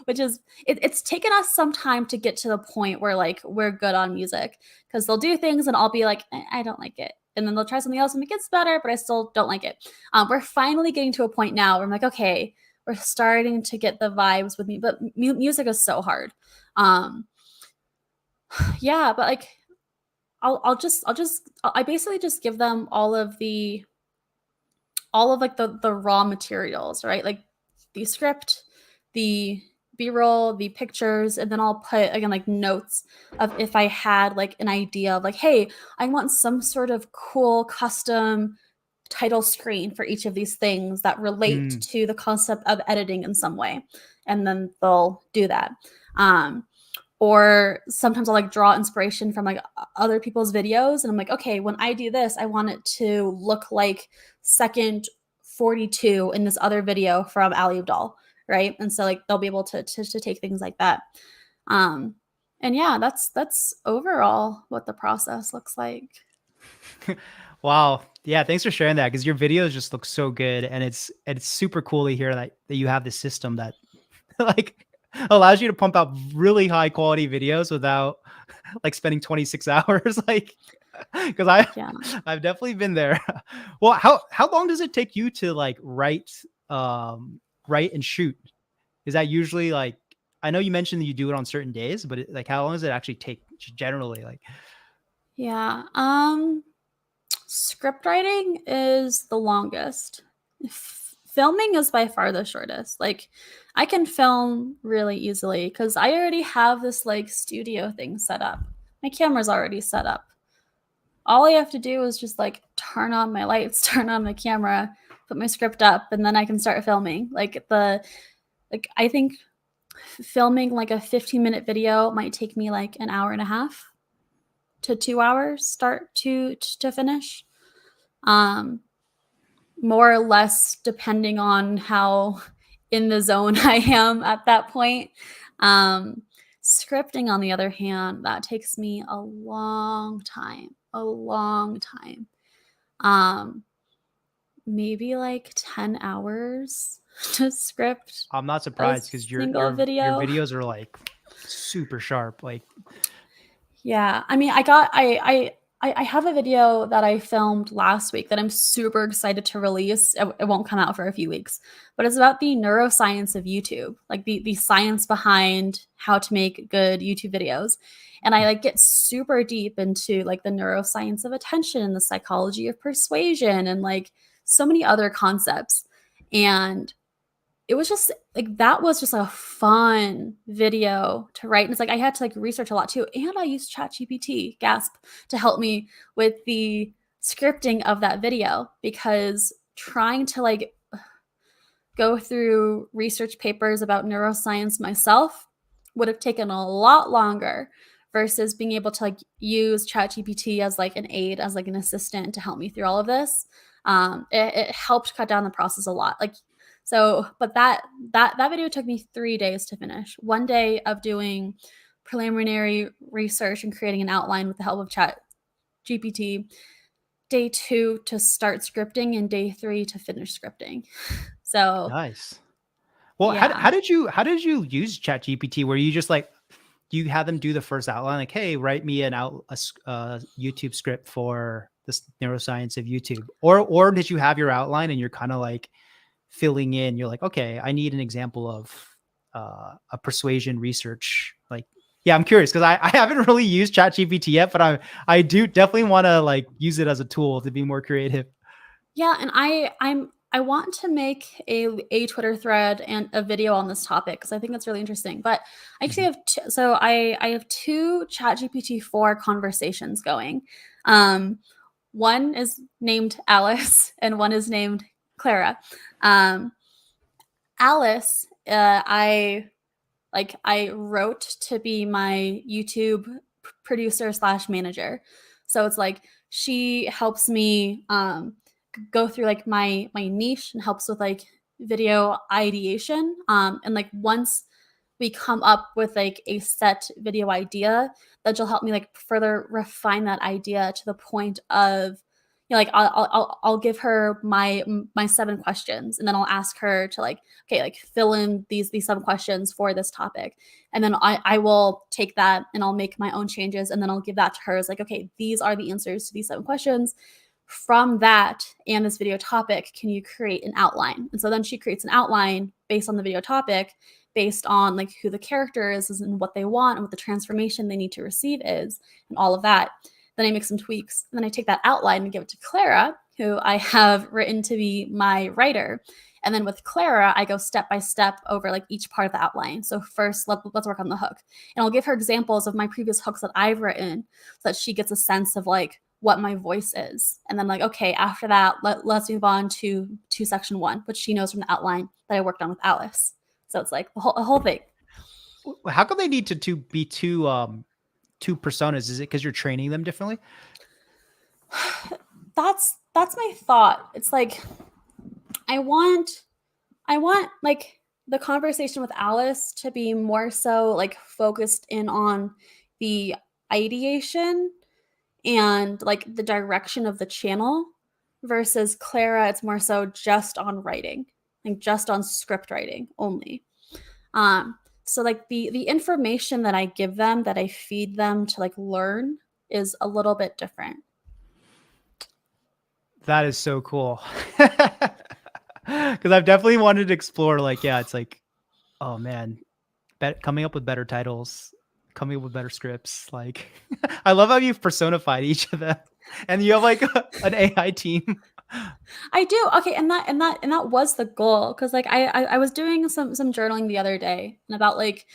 which is it's taken us some time to get to the point where like we're good on music, because they'll do things and I'll be like, I don't like it, and then they'll try something else and it gets better, but I still don't like it. We're finally getting to a point now where I'm like, okay, we're starting to get the vibes with me, but music is so hard. Um, yeah, but like I basically just give them all of like the raw materials, right? Like the script, the B-roll, the pictures, and then I'll put again like notes of if I had like an idea of like, hey, I want some sort of cool custom title screen for each of these things that relate Mm. to the concept of editing in some way. And then they'll do that. Or sometimes I'll like draw inspiration from like other people's videos, and I'm like, okay, when I do this, I want it to look like second 42 in this other video from Ali Abdal, right? And so like they'll be able to take things like that. Um, and yeah, that's overall what the process looks like. Wow. Yeah, thanks for sharing that because your videos just look so good, and it's super cool to hear that you have this system that like allows you to pump out really high quality videos without like spending 26 hours like because Yeah. I've definitely been there. Well, how long does it take you to like write and shoot? Is that usually like I know you mentioned that you do it on certain days, but like how long does it actually take generally? Like, Yeah. Script writing is the longest. Filming is by far the shortest. Like I can film really easily because I already have this like studio thing set up. My camera's already set up. All I have to do is just like turn on my lights, turn on my camera, put my script up, and then I can start filming. Like I think filming like a 15-minute video might take me like an hour and a half to 2 hours start to finish. Um, More or less depending on how in the zone I am at that point. Um, Scripting, on the other hand, that takes me a long time, a long time. Um, Maybe like 10 hours to script I'm not a surprised because single your video. videos are like super sharp. Like, Yeah, I mean, I have a video that I filmed last week that I'm super excited to release. It won't come out for a few weeks, but it's about the neuroscience of YouTube, like the science behind how to make good YouTube videos. And I like get super deep into like the neuroscience of attention and the psychology of persuasion and like so many other concepts. And it was just like that was just a fun video to write. And it's like I had to like research a lot too. And I used ChatGPT, gasp, to help me with the scripting of that video because trying to like go through research papers about neuroscience myself would have taken a lot longer versus being able to like use ChatGPT as like an aid, as like an assistant to help me through all of this. It helped cut down the process a lot. Like so, but that video took me 3 days to finish. One day of doing preliminary research and creating an outline with the help of ChatGPT. Day 2 to start scripting, and day 3 to finish scripting. So nice. Well, yeah. how did you use ChatGPT? Were you just like do you have them do the first outline like, hey, write me a YouTube script for this neuroscience of YouTube, or did you have your outline and you're kind of like filling in? You're like, okay, I need an example of a persuasion research. Like, yeah, I'm curious because I haven't really used ChatGPT yet, but I do definitely want to like use it as a tool to be more creative. Yeah, and I want to make a Twitter thread and a video on this topic because I think it's really interesting. But I actually Mhm. have so I have two ChatGPT 4 conversations going. Um, One is named Alice and one is named Clara. Um, Alice, I wrote to be my YouTube producer slash manager. So it's like she helps me go through like my niche and helps with like video ideation. And like once we come up with like a set video idea, that she'll help me like further refine that idea to the point of like I'll give her my 7 questions and then I'll ask her to like okay like fill in these 7 questions for this topic, and then I will take that and I'll make my own changes and then I'll give that to her as like okay these are the answers to these 7 questions. From that and this video topic, can you create an outline? And so then she creates an outline based on the video topic, based on like who the character is and what they want and what the transformation they need to receive is and all of that. Then I make some tweaks and then I take that outline and give it to Clara, who I have written to be my writer. And then with Clara, I go step by step over like each part of the outline. So first, let's work on the hook. And I'll give her examples of my previous hooks that I've written so that she gets a sense of like what my voice is. And then like, okay, after that, let's move on to section 1, which she knows from the outline that I worked on with Alice. So it's like the whole thing. How come they need to be two personas? Is it because you're training them differently? That's my thought. It's like I want like the conversation with Alice to be more so like focused in on the ideation and like the direction of the channel versus Clara, it's more so just on writing, like just on script writing only. Um, so like the information that I give them, that I feed them to like learn is a little bit different. That is so cool. Because I've definitely wanted to explore, like, yeah, it's like, oh man, coming up with better titles, coming up with better scripts. Like, I love how you've personified each of them, and you have like an AI team. I do. Okay, and that was the goal because like I was doing some journaling the other day and about like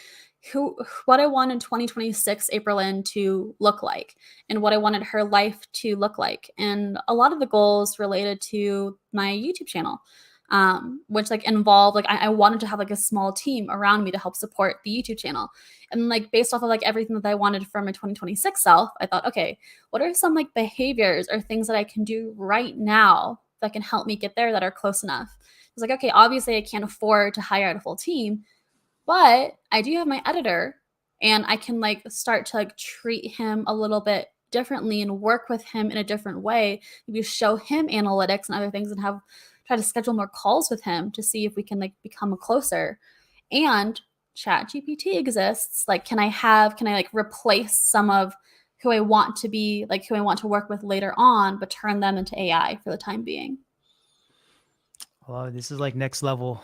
who what I wanted 2026 Aprilynne to look like and what I wanted her life to look like. And a lot of the goals related to my YouTube channel. Which like involved like I wanted to have like a small team around me to help support the YouTube channel. And like based off of like everything that I wanted from my 2026 self, I thought, okay, what are some like behaviors or things that I can do right now that can help me get there that are close enough? It's like, okay, obviously I can't afford to hire out a full team, but I do have my editor and I can like start to like treat him a little bit differently and work with him in a different way. Maybe show him analytics and other things and have try to schedule more calls with him to see if we can like become closer. And chat GPT exists. Like, can I like replace some of who I want to be, like who I want to work with later on, but turn them into AI for the time being? Oh, this is like next level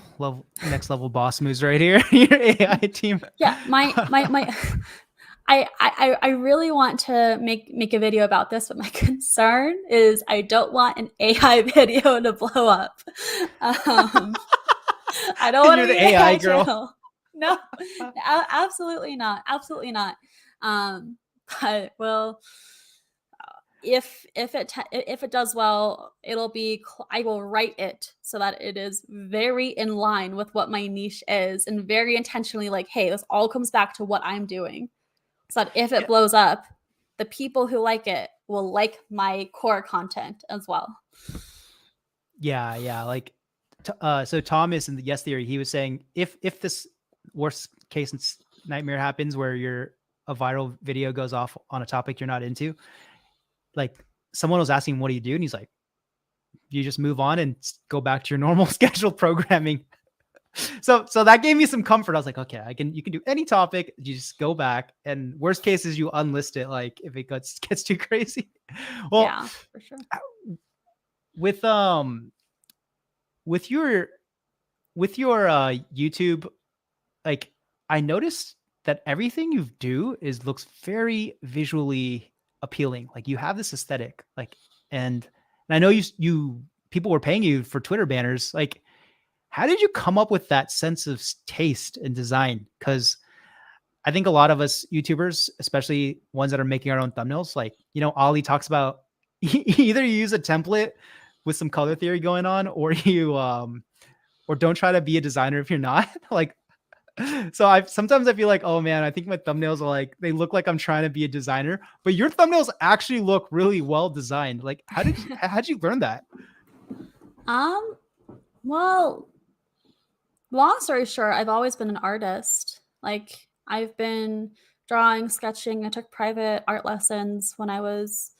boss moves right here. Your AI team. Yeah, my I really want to make a video about this, but my concern is I don't want an AI video to blow up. Um, I don't want to You're be the an AI AI girl. channel. No, absolutely not. Absolutely not. Um, but well, if it does well, it'll be I will write it so that it is very in line with what my niche is and very intentionally like, hey, this all comes back to what I'm doing. So that if it Yeah, blows up, the people who like it will like my core content as well. yeah. Like, so Thomas in the Yes Theory, he was saying if this worst case nightmare happens where a viral video goes off on a topic you're not into, like someone was asking, what do you do? And he's like, you just move on and go back to your normal scheduled programming. So that gave me some comfort. I was like, okay, you can do any topic. You just go back, and worst case is you unlist it. Like if it gets too crazy. Well, Yeah, for sure. with with your YouTube, like I noticed that everything you do looks very visually appealing. Like you have this aesthetic, like and I know you people were paying you for Twitter banners. Like, how did you come up with that sense of taste and design? Because I think a lot of us YouTubers, especially ones that are making our own thumbnails, like, Ollie talks about either you use a template with some color theory going on, or or don't try to be a designer if you're not. Like, so sometimes I feel like, oh man, I think my thumbnails are like, they look like I'm trying to be a designer, but your thumbnails actually look really well designed. Like, how'd you learn that? um, well, long story short, I've always been an artist. Like I've been drawing, sketching. I took private art lessons when I was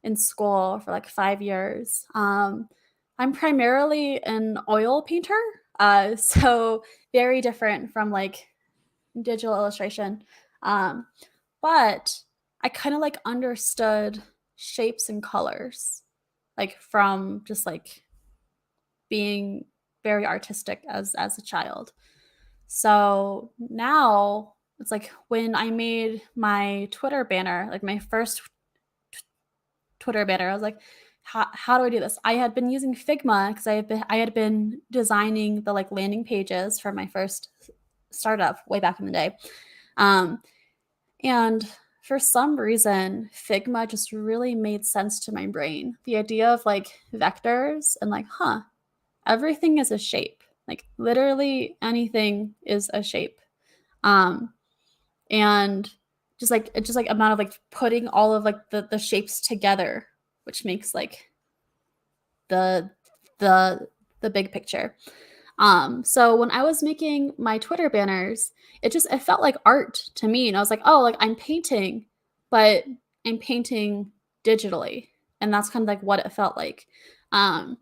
in school for like 5 years. I'm primarily an oil painter, so very different from like digital illustration. Um, but I kind of like understood shapes and colors, like from just like being very artistic as a child. So now it's like when I made my Twitter banner, like my first Twitter banner, I was like, how do I do this? I had been using Figma because I had been designing the like landing pages for my first startup way back in the day. Um, and for some reason, Figma just really made sense to my brain. The idea of like vectors and like, everything is a shape. Like literally anything is a shape. Um, and just like amount of like putting all of like the shapes together, which makes like the the the big picture. So when I was making my Twitter banners, it felt like art to me. And I was like, oh, like I'm painting, but I'm painting digitally. And that's kind of like what it felt like. Um,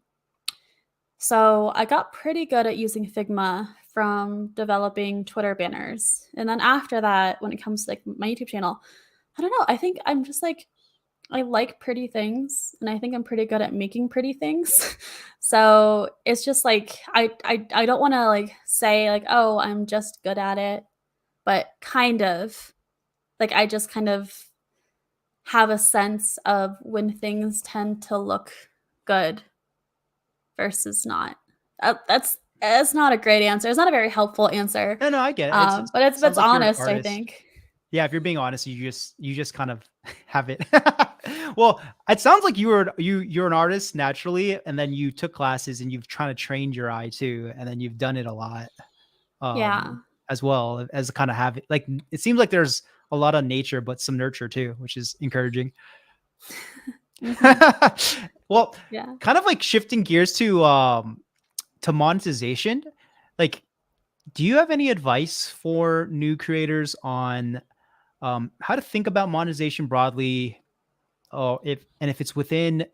so I got pretty good at using Figma from developing Twitter banners. And then after that, when it comes to like my YouTube channel, I don't know. I think I'm just like I like pretty things, and I think I'm pretty good at making pretty things. So it's just like I don't want to like say like, oh, I'm just good at it, but kind of like I just kind of have a sense of when things tend to look good versus not. That's not a great answer. It's not a very helpful answer. No, I get it. But Sounds it's like you're an honest, I artist. think. Yeah, if you're being honest, you just kind of have it. Well, it sounds like you're an artist naturally, and then you took classes and you've trying to train your eye too, and then you've done it a lot Yeah. as well as kind of have it. Like it seems like there's a lot of nature, but some nurture too, which is encouraging. Hmm. Well, Yeah. kind of like shifting gears to monetization. Like, do you have any advice for new creators on how to think about monetization broadly? Oh, if it's within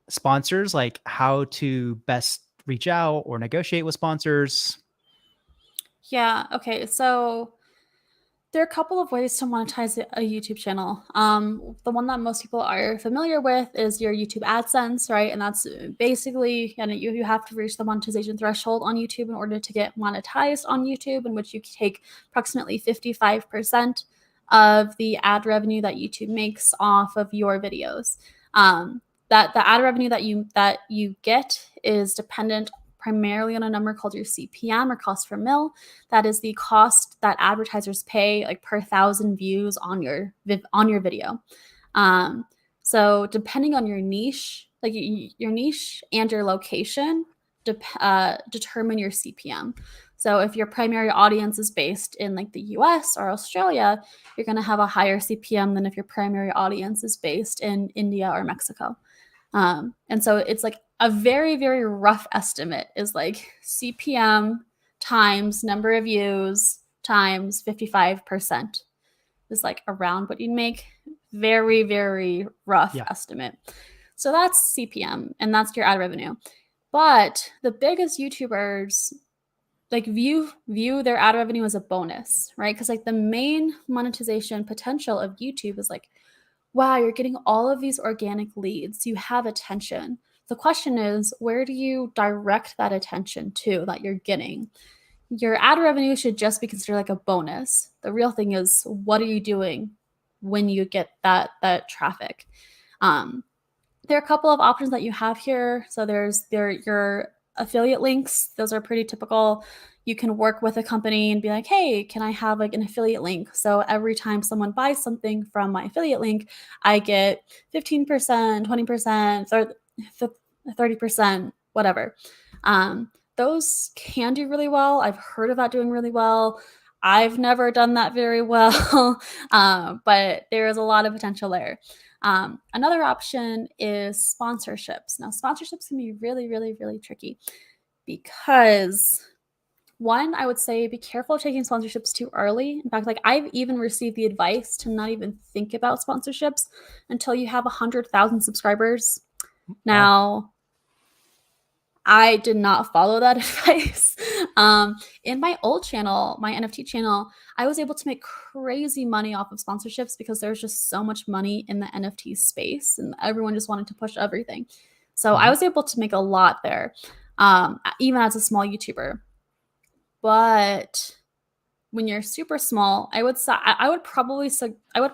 sponsors, like how to best reach out or negotiate with sponsors. Yeah. Okay. So there are a couple of ways to monetize a YouTube channel. The one that most people are familiar with is your YouTube AdSense, right? And that's basically, and you have to reach the monetization threshold on YouTube in order to get monetized on YouTube, in which you take approximately 55% of the ad revenue that YouTube makes off of your videos. That the ad revenue that you get is dependent primarily on a number called your CPM, or cost per mil. That is the cost that advertisers pay like per 1,000 views on your video. Um, so depending on your niche, like your niche and your location, determine your CPM. So if your primary audience is based in like the US or Australia, you're going to have a higher CPM than if your primary audience is based in India or Mexico. And so it's like a very, very rough estimate is like CPM times number of views times 55% is like around what you'd make. Very, very rough Yeah. estimate. So that's CPM and that's your ad revenue. But the biggest YouTubers like view their ad revenue as a bonus, right? Because like the main monetization potential of YouTube is like, wow, you're getting all of these organic leads. You have attention. The question is, where do you direct that attention to that you're getting? Your ad revenue should just be considered like a bonus. The real thing is, what are you doing when you get that traffic? Um, there are a couple of options that you have here. So your affiliate links. Those are pretty typical. You can work with a company and be like, hey, can I have like an affiliate link? So every time someone buys something from my affiliate link, I get 15%, 20%, 30%, whatever. Those can do really well. I've heard of that doing really well. I've never done that very well, but there is a lot of potential there. Another option is sponsorships. Now, sponsorships can be really, really, really tricky because one, I would say be careful of taking sponsorships too early. In fact, like I've even received the advice to not even think about sponsorships until you have 100,000 subscribers. Wow. Now, I did not follow that advice. In my old channel, my NFT channel, I was able to make crazy money off of sponsorships because there's just so much money in the NFT space and everyone just wanted to push everything. So I Mhm. was able to make a lot there, even as a small YouTuber. But when you're super small, I would probably, I would,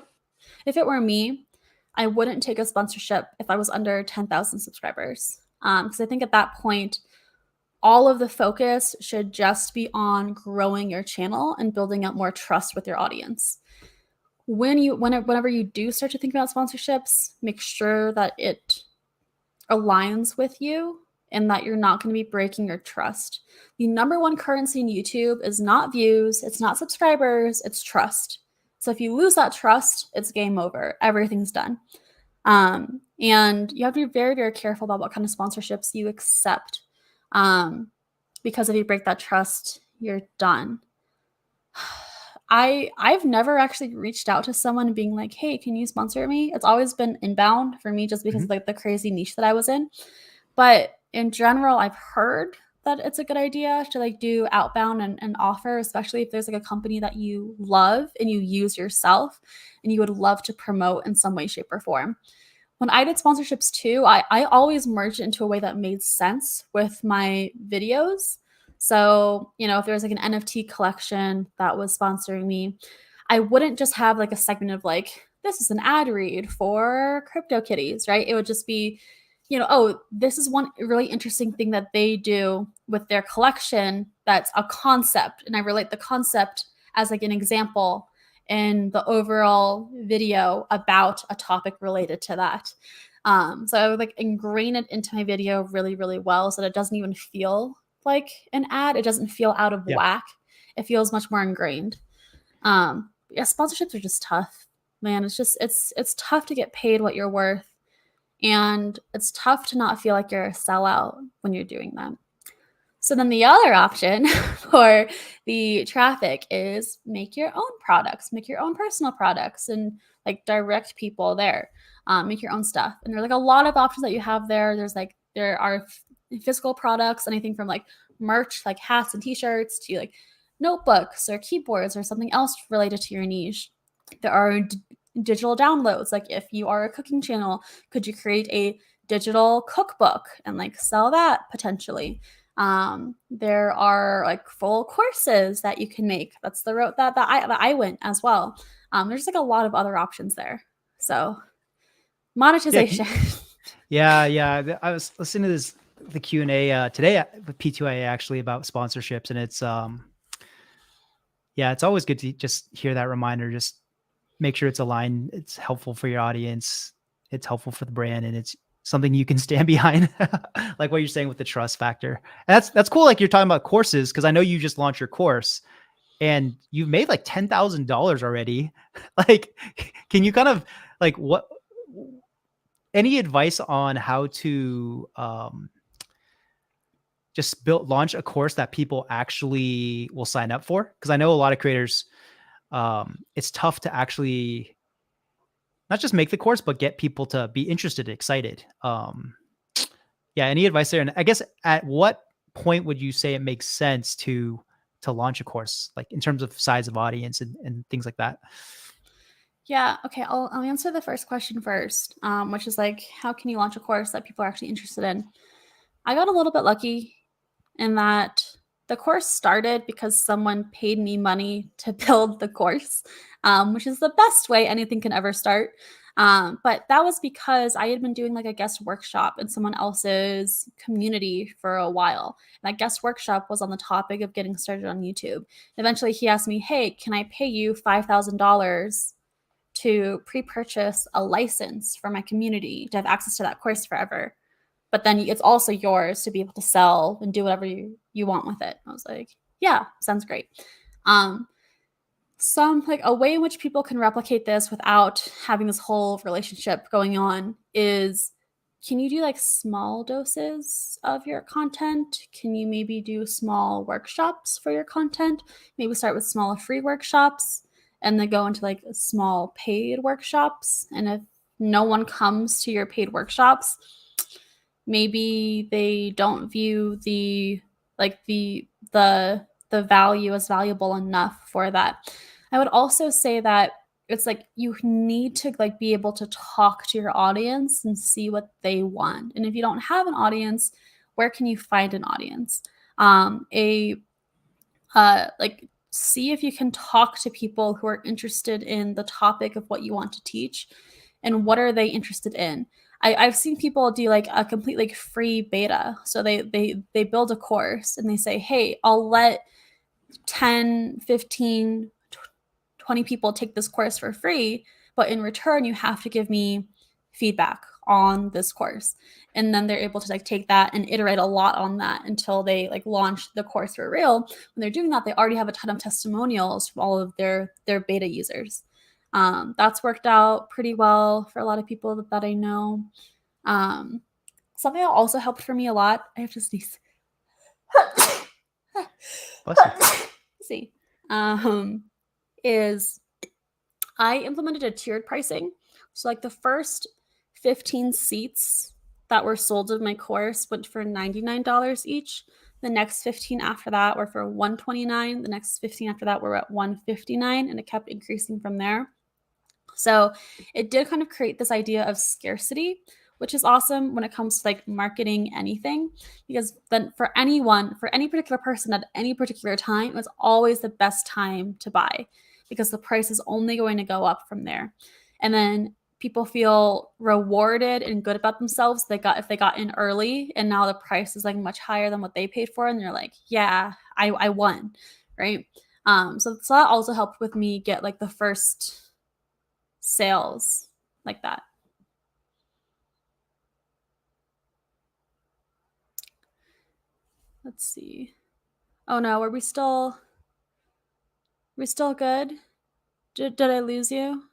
if it were me, I wouldn't take a sponsorship if I was under 10,000 subscribers. Because I think at that point, all of the focus should just be on growing your channel and building up more trust with your audience. Whenever you do start to think about sponsorships, make sure that it aligns with you and that you're not going to be breaking your trust. The number one currency in YouTube is not views, it's not subscribers, it's trust. So if you lose that trust, it's game over. Everything's done. And you have to be very, very careful about what kind of sponsorships you accept. because if you break that trust, you're done. I've never actually reached out to someone being like, "Hey, can you sponsor me?" It's always been inbound for me just because Mhm. of like the crazy niche that I was in. But in general, I've heard that it's a good idea to like do outbound and offer, especially if there's like a company that you love and you use yourself and you would love to promote in some way, shape, or form. When I did sponsorships too, I always merged it into a way that made sense with my videos. So, if there's like an NFT collection that was sponsoring me, I wouldn't just have like a segment of like, this is an ad read for crypto kitties, right? It would just be, oh, this is one really interesting thing that they do with their collection that's a concept. And I relate the concept as like an example in the overall video about a topic related to that. So I would like ingrain it into my video really, really well so that it doesn't even feel like an ad. It doesn't feel out of Yeah. whack. It feels much more ingrained. Yeah, sponsorships are just tough, man. It's tough to get paid what you're worth, and it's tough to not feel like you're a sellout when you're doing that. So then the other option for the traffic is make your own products, make your own personal products, and like direct people there. Make your own stuff. And there's like a lot of options that you have there. There are physical products, anything from like merch, like hats and t-shirts, to like notebooks or keyboards or something else related to your niche. There are digital downloads. Like if you are a cooking channel, could you create a digital cookbook and like sell that potentially? There are like full courses that you can make. That's the route that I went as well. There's like a lot of other options there. So Yeah. monetization. Yeah, yeah. I was listening to the Q&A today with P2A actually about sponsorships, and yeah, it's always good to just hear that reminder. Just make sure it's aligned. It's helpful for your audience. It's helpful for the brand, and it's something you can stand behind. Like what you're saying with the trust factor. And that's cool. Like you're talking about courses, because I know you just launched your course and you've made like $10,000 already. Like, can you kind of like any advice on how to just launch a course that people actually will sign up for? Because I know a lot of creators, it's tough to actually not just make the course, but get people to be interested, excited. Yeah, any advice there? And I guess at what point would you say it makes sense to launch a course, like in terms of size of audience and things like that? Yeah. Okay. I'll answer the first question first, which is like, how can you launch a course that people are actually interested in? I got a little bit lucky in that the course started because someone paid me money to build the course, which is the best way anything can ever start. But that was because I had been doing like a guest workshop in someone else's community for a while. And that guest workshop was on the topic of getting started on YouTube. Eventually, he asked me, "Hey, can I pay you $5,000 to pre-purchase a license for my community to have access to that course forever? But then it's also yours to be able to sell and do whatever you want with it." I was like, yeah, sounds great. Some like a way in which people can replicate this without having this whole relationship going on is, can you do like small doses of your content? Can you maybe do small workshops for your content? Maybe start with small free workshops and then go into like small paid workshops. And if no one comes to your paid workshops, maybe they don't view the value as valuable enough for that. I would also say that it's like you need to like be able to talk to your audience and see what they want. And if you don't have an audience, where can you find an audience? A like see if you can talk to people who are interested in the topic of what you want to teach and what are they interested in. I've seen people do like a complete like free beta. So they build a course and they say, hey, I'll let 10, 15, 20 people take this course for free, but in return, you have to give me feedback on this course. And then they're able to like take that and iterate a lot on that until they like launch the course for real. When they're doing that, they already have a ton of testimonials from all of their beta users. That's worked out pretty well for a lot of people that I know. Something that also helped for me a lot, I have to sneeze. Bless you. See, is I implemented a tiered pricing. So like the first 15 seats that were sold in my course went for $99 each. The next 15 after that were for $129. The next 15 after that were at $159, and it kept increasing from there. So it did kind of create this idea of scarcity, which is awesome when it comes to like marketing anything, because then for anyone, for any particular person at any particular time, it's always the best time to buy because the price is only going to go up from there. And then people feel rewarded and good about themselves. If they got in early and now the price is like much higher than what they paid for, and they're like, yeah, I won, right? So that also helped with me get like the first sales like that. Let's see. Oh no, are we still good? Did I lose you?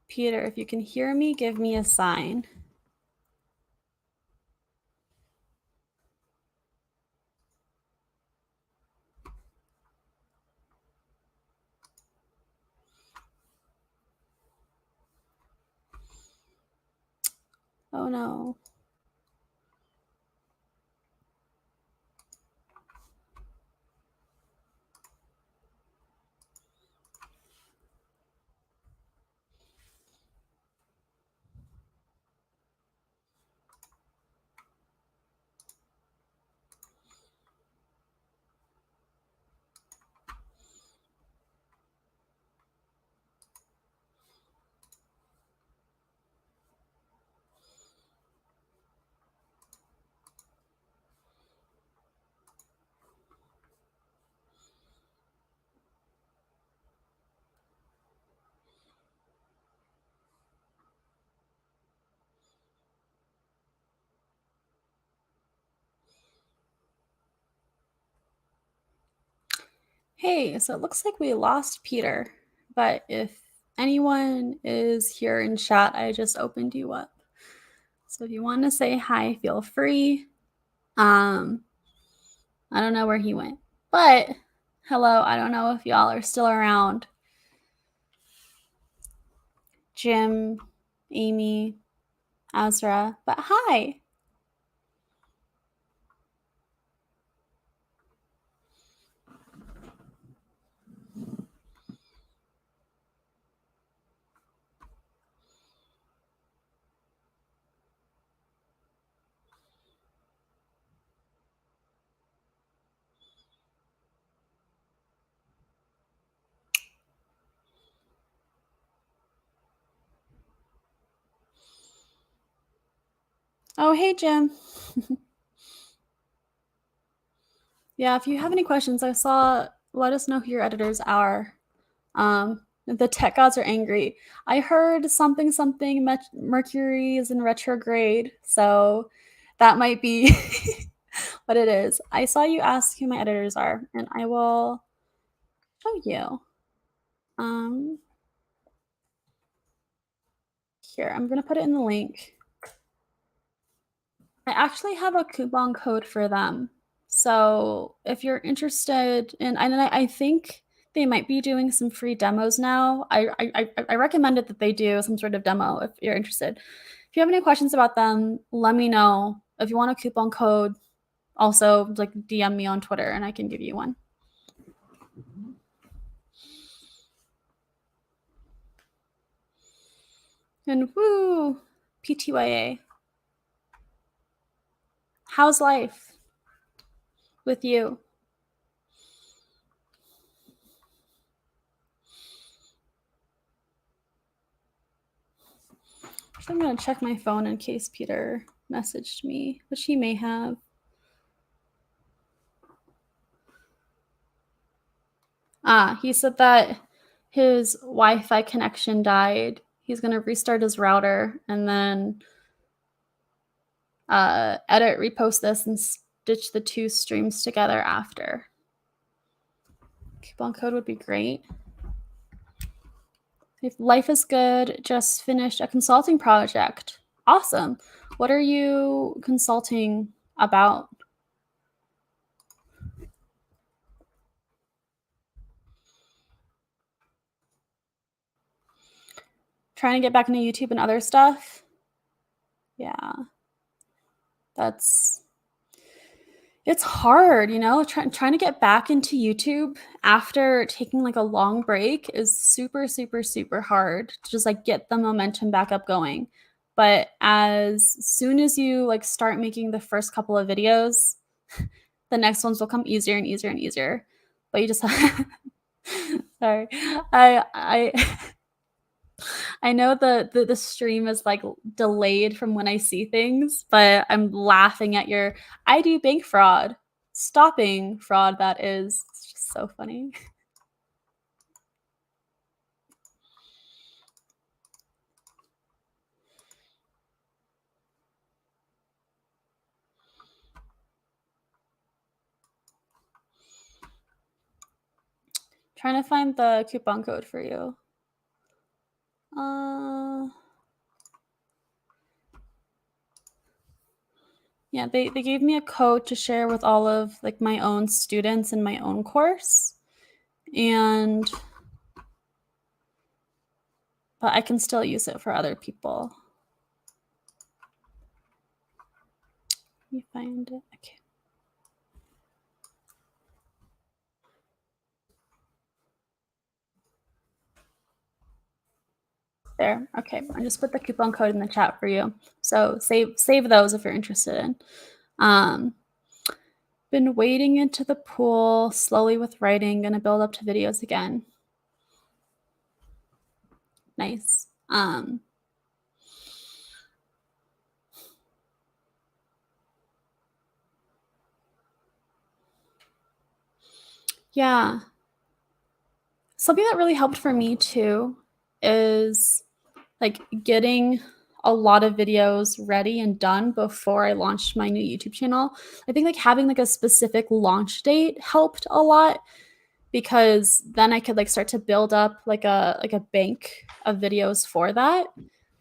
Peter, if you can hear me, give me a sign. Oh no. Hey, so it looks like we lost Peter, but if anyone is here in chat, I just opened you up. So if you want to say hi, feel free. I don't know where he went, but hello, I don't know if y'all are still around. Jim, Amy, Azra, but hi. Oh, hey, Jim. Yeah, if you have any questions, let us know who your editors are. The tech gods are angry. I heard something, Mercury is in retrograde, so that might be what it is. I saw you ask who my editors are, and I will show you. Here, I'm gonna put it in the link. I actually have a coupon code for them. So if you're interested in, and I think they might be doing some free demos now. I recommended that they do some sort of demo if you're interested. If you have any questions about them, let me know. If you want a coupon code, also like DM me on Twitter and I can give you one. And woo, PTYA. How's life with you? I'm going to check my phone in case Peter messaged me, which he may have. He said that his Wi-Fi connection died. He's going to restart his router and then edit, repost this, and stitch the two streams together after. Coupon code would be great. If life is good, just finished a consulting project. Awesome. What are you consulting about? Trying to get back into YouTube and other stuff? Yeah. That's it's hard, you know, trying to get back into YouTube after taking like a long break is super, super, super hard to just like get the momentum back up going. But as soon as you like start making the first couple of videos, the next ones will come easier and easier and easier. But you just sorry. I I know the stream is like delayed from when I see things, but I'm laughing at your I do bank fraud. Stopping fraud that is. It's just so funny. Trying to find the coupon code for you. Yeah, they gave me a code to share with all of like my own students in my own course. But I can still use it for other people. Let me find it. Okay. There. Okay. I just put the coupon code in the chat for you. So save those if you're interested in. Been wading into the pool slowly with writing, gonna build up to videos again. Nice. Yeah. Something that really helped for me too is like getting a lot of videos ready and done before I launched my new YouTube channel. I think like having like a specific launch date helped a lot because then I could like start to build up like a bank of videos for that.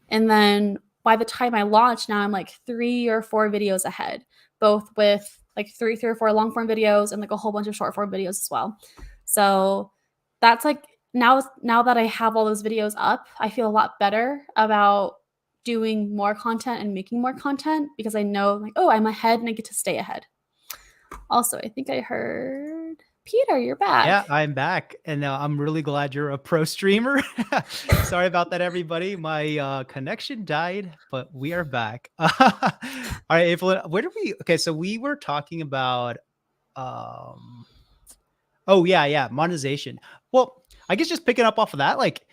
And then by the time I launch, now I'm like 3 or 4 videos ahead, both with like 3 or 4 long form videos and like a whole bunch of short form videos as well. So that's like now that I have all those videos up, I feel a lot better about doing more content and making more content because I know like, oh, I'm ahead and I get to stay ahead. Also, I think I heard Peter, you're Yeah, back. I'm back, and I'm really glad you're a pro streamer. Sorry about that, everybody. My connection died, but we are back. All right, April, where did we? Okay, so we were talking about. Um, oh yeah, monetization. Well, I guess just picking up off of that, like,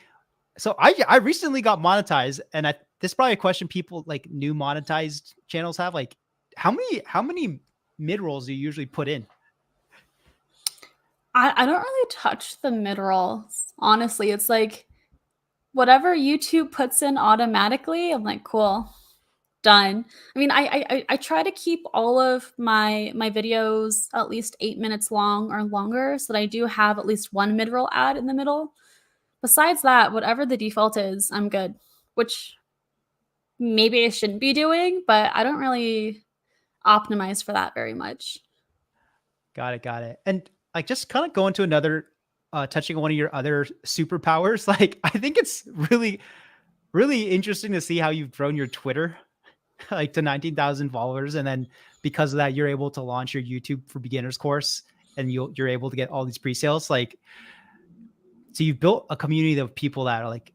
so I recently got monetized, and this is probably a question people like new monetized channels have. Like, how many mid rolls do you usually put in? I don't really touch the mid rolls. Honestly, it's like whatever YouTube puts in automatically, I'm like, cool, done. I mean, I try to keep all of my videos at least 8 minutes long or longer, so that I do have at least one mid roll ad in the middle. Besides that, whatever the default is, I'm good. Which maybe I shouldn't be doing, but I don't really optimize for that very much. Got it. And like just kind of going to another touching on one of your other superpowers, like I think it's really interesting to see how you've grown your Twitter like to 19,000 followers, and then because of that you're able to launch your YouTube for beginners course, and you're able to get all these pre-sales. Like, so you've built a community of people that are like,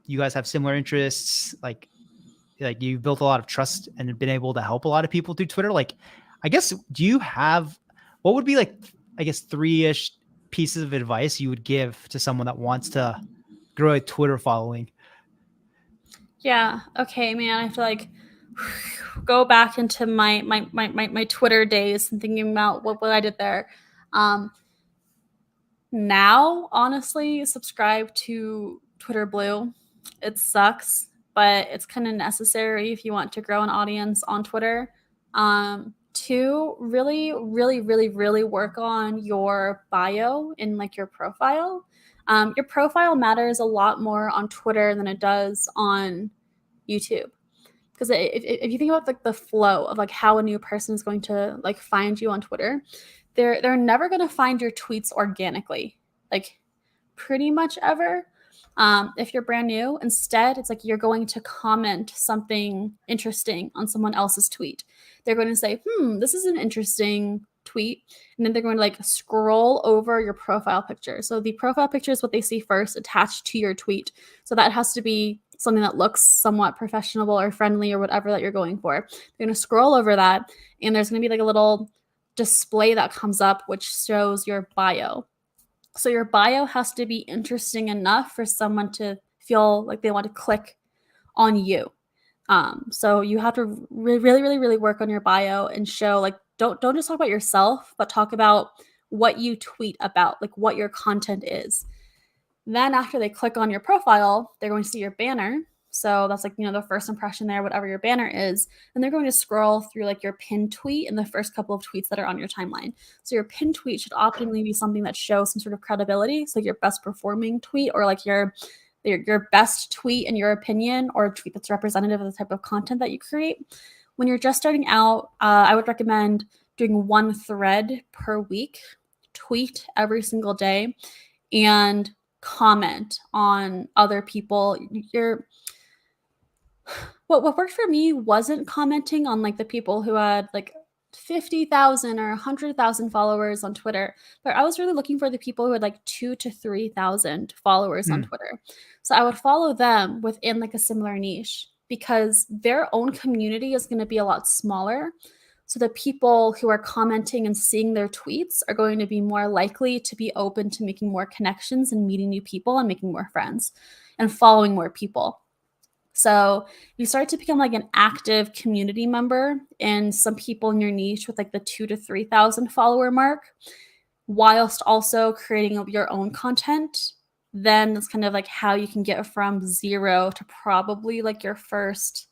you guys have similar interests, like you've built a lot of trust and been able to help a lot of people through Twitter. Like, I guess, do you have, what would be like, I guess 3-ish pieces of advice you would give to someone that wants to grow a Twitter following? Yeah. Okay, man. I have to like go back into my Twitter days and thinking about what I did there. Now, honestly, subscribe to Twitter Blue. It sucks, but it's kind of necessary if you want to grow an audience on Twitter. Two, really, really, really, really work on your bio in like your profile. Your profile matters a lot more on Twitter than it does on YouTube. Because if you think about like the flow of like how a new person is going to like find you on Twitter, they're never going to find your tweets organically, like pretty much ever. If you're brand new, instead, it's like you're going to comment something interesting on someone else's tweet. They're going to say, this is an interesting tweet. And then they're going to like scroll over your profile picture. So the profile picture is what they see first attached to your tweet. So that has to be something that looks somewhat professional or friendly or whatever that you're going for. They're going to scroll over that, and there's going to be like a little display that comes up which shows your bio. So your bio has to be interesting enough for someone to feel like they want to click on you. So you have to really work on your bio and show like don't just talk about yourself, but talk about what you tweet about, like what your content is. Then after they click on your profile, they're going to see your banner. So that's like, the first impression there, whatever your banner is. And they're going to scroll through like your pinned tweet and the first couple of tweets that are on your timeline. So your pinned tweet should optimally be something that shows some sort of credibility. So your best performing tweet, or like your best tweet in your opinion, or a tweet that's representative of the type of content that you create. When you're just starting out, I would recommend doing one thread per week, tweet every single day, and comment on other people. What worked for me wasn't commenting on like the people who had like 50,000 or 100,000 followers on Twitter, but I was really looking for the people who had like 2,000 to 3,000 followers on Twitter. So I would follow them within like a similar niche, because their own community is going to be a lot smaller. So the people who are commenting and seeing their tweets are going to be more likely to be open to making more connections and meeting new people and making more friends and following more people. So you start to become like an active community member, and some people in your niche with like the 2,000 to 3,000 follower mark, whilst also creating your own content. Then that's kind of like how you can get from 0 to probably like your first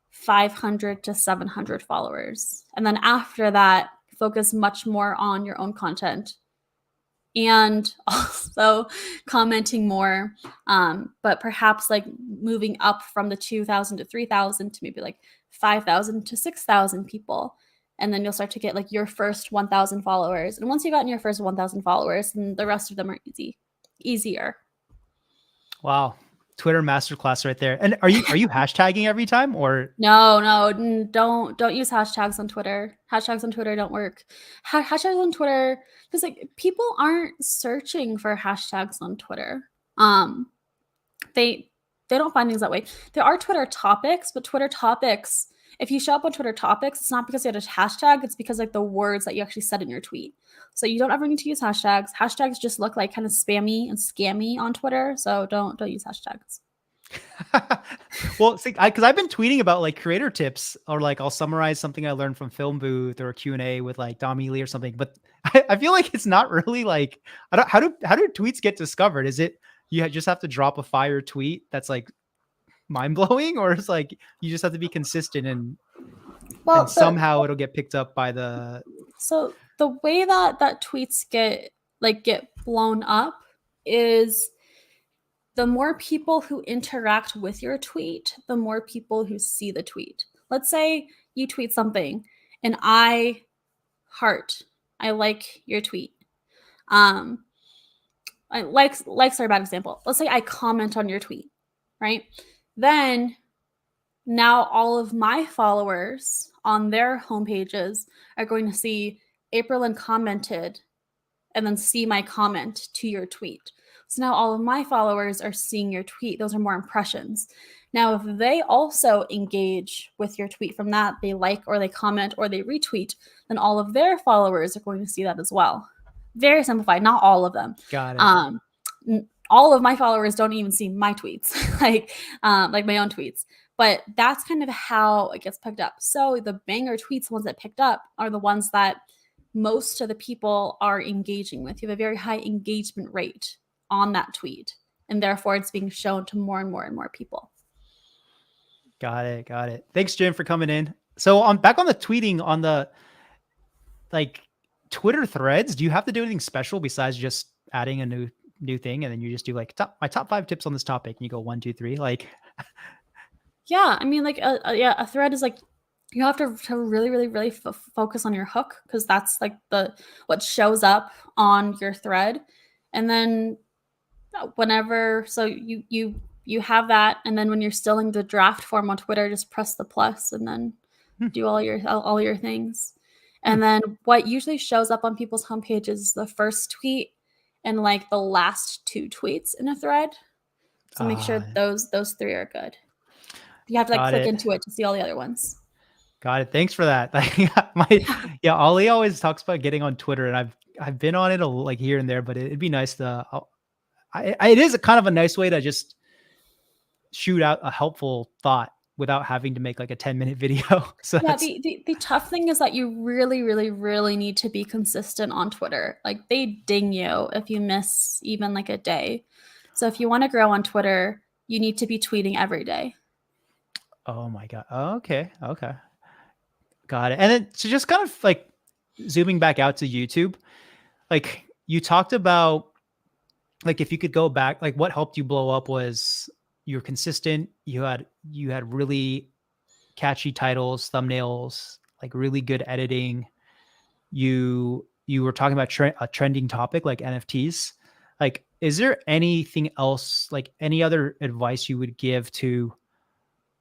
500 to 700 followers. And then after that, focus much more on your own content and also commenting more, but perhaps like moving up from the 2,000 to 3,000 to maybe like 5,000 to 6,000 people. And then you'll start to get like your first 1,000 followers. And once you've gotten your first 1,000 followers, then the rest of them are easier. Wow. Twitter masterclass right there. And are you hashtagging every time, or No, don't use hashtags on Twitter. Hashtags on Twitter don't work. Hashtags on Twitter, because like people aren't searching for hashtags on Twitter. They don't find things that way. There are Twitter topics, but Twitter topics, if you show up on Twitter topics, it's not because you had a hashtag, it's because like the words that you actually said in your tweet. So you don't ever need to use hashtags. Hashtags just look like kind of spammy and scammy on Twitter. So don't use hashtags. well, see, because I've been tweeting about like creator tips, or like I'll summarize something I learned from Film Booth or a Q&A with like Dom Ely or something. But I feel like it's not really like, how do tweets get discovered? Is it you just have to drop a fire tweet that's like mind blowing, or it's like you just have to be consistent and somehow it'll get picked up by the. So the way that tweets get blown up is the more people who interact with your tweet, the more people who see the tweet. Let's say you tweet something and I like your tweet. Likes are a bad example. Let's say I comment on your tweet, right? Then now all of my followers on their homepages are going to see Aprilynne commented and then see my comment to your tweet. So now all of my followers are seeing your tweet. Those are more impressions. Now, if they also engage with your tweet from that, they like or they comment or they retweet, then all of their followers are going to see that as well. Very simplified, not all of them. Got it. All of my followers don't even see my tweets, like my own tweets. But that's kind of how it gets picked up. So the banger tweets, the ones that picked up, are the ones that most of the people are engaging with. You have a very high engagement rate on that tweet, and therefore it's being shown to more and more and more people. Got it. Thanks, Jim, for coming in. So I'm back on the tweeting on the like Twitter threads. Do you have to do anything special besides just adding a new new thing, and then you just do like my top 5 tips on this topic, and you go 1, 2, 3. Like, Yeah, I mean, like, yeah, a thread is like you have to really, really, really focus on your hook because that's like the what shows up on your thread, and then whenever so you have that, and then when you're still in the draft form on Twitter, just press the plus and then hmm, do all your things. hmm, And then what usually shows up on people's homepages is the first tweet and like the last 2 tweets in a thread. So make sure uh, those 3 are good. You have to like got click it. into it to see all the other ones. Got it. Thanks for that. Yeah, Ollie always talks about getting on Twitter, and I've been on it like here and there, but it'd be nice to. It is a kind of a nice way to just shoot out a helpful thought without having to make like a 10-minute video. So Yeah, that's the tough thing is that you really, really, really need to be consistent on Twitter. Like they ding you if you miss even like a day. So if you want to grow on Twitter, you need to be tweeting every day. oh my god. Oh, okay. Okay. Got it. And then so just kind of like zooming back out to YouTube, like you talked about like if you could go back, like what helped you blow up was you're consistent, you had really catchy titles, thumbnails, like really good editing. You were talking about a trending topic like NFTs. Like, is there anything else, like any other advice you would give to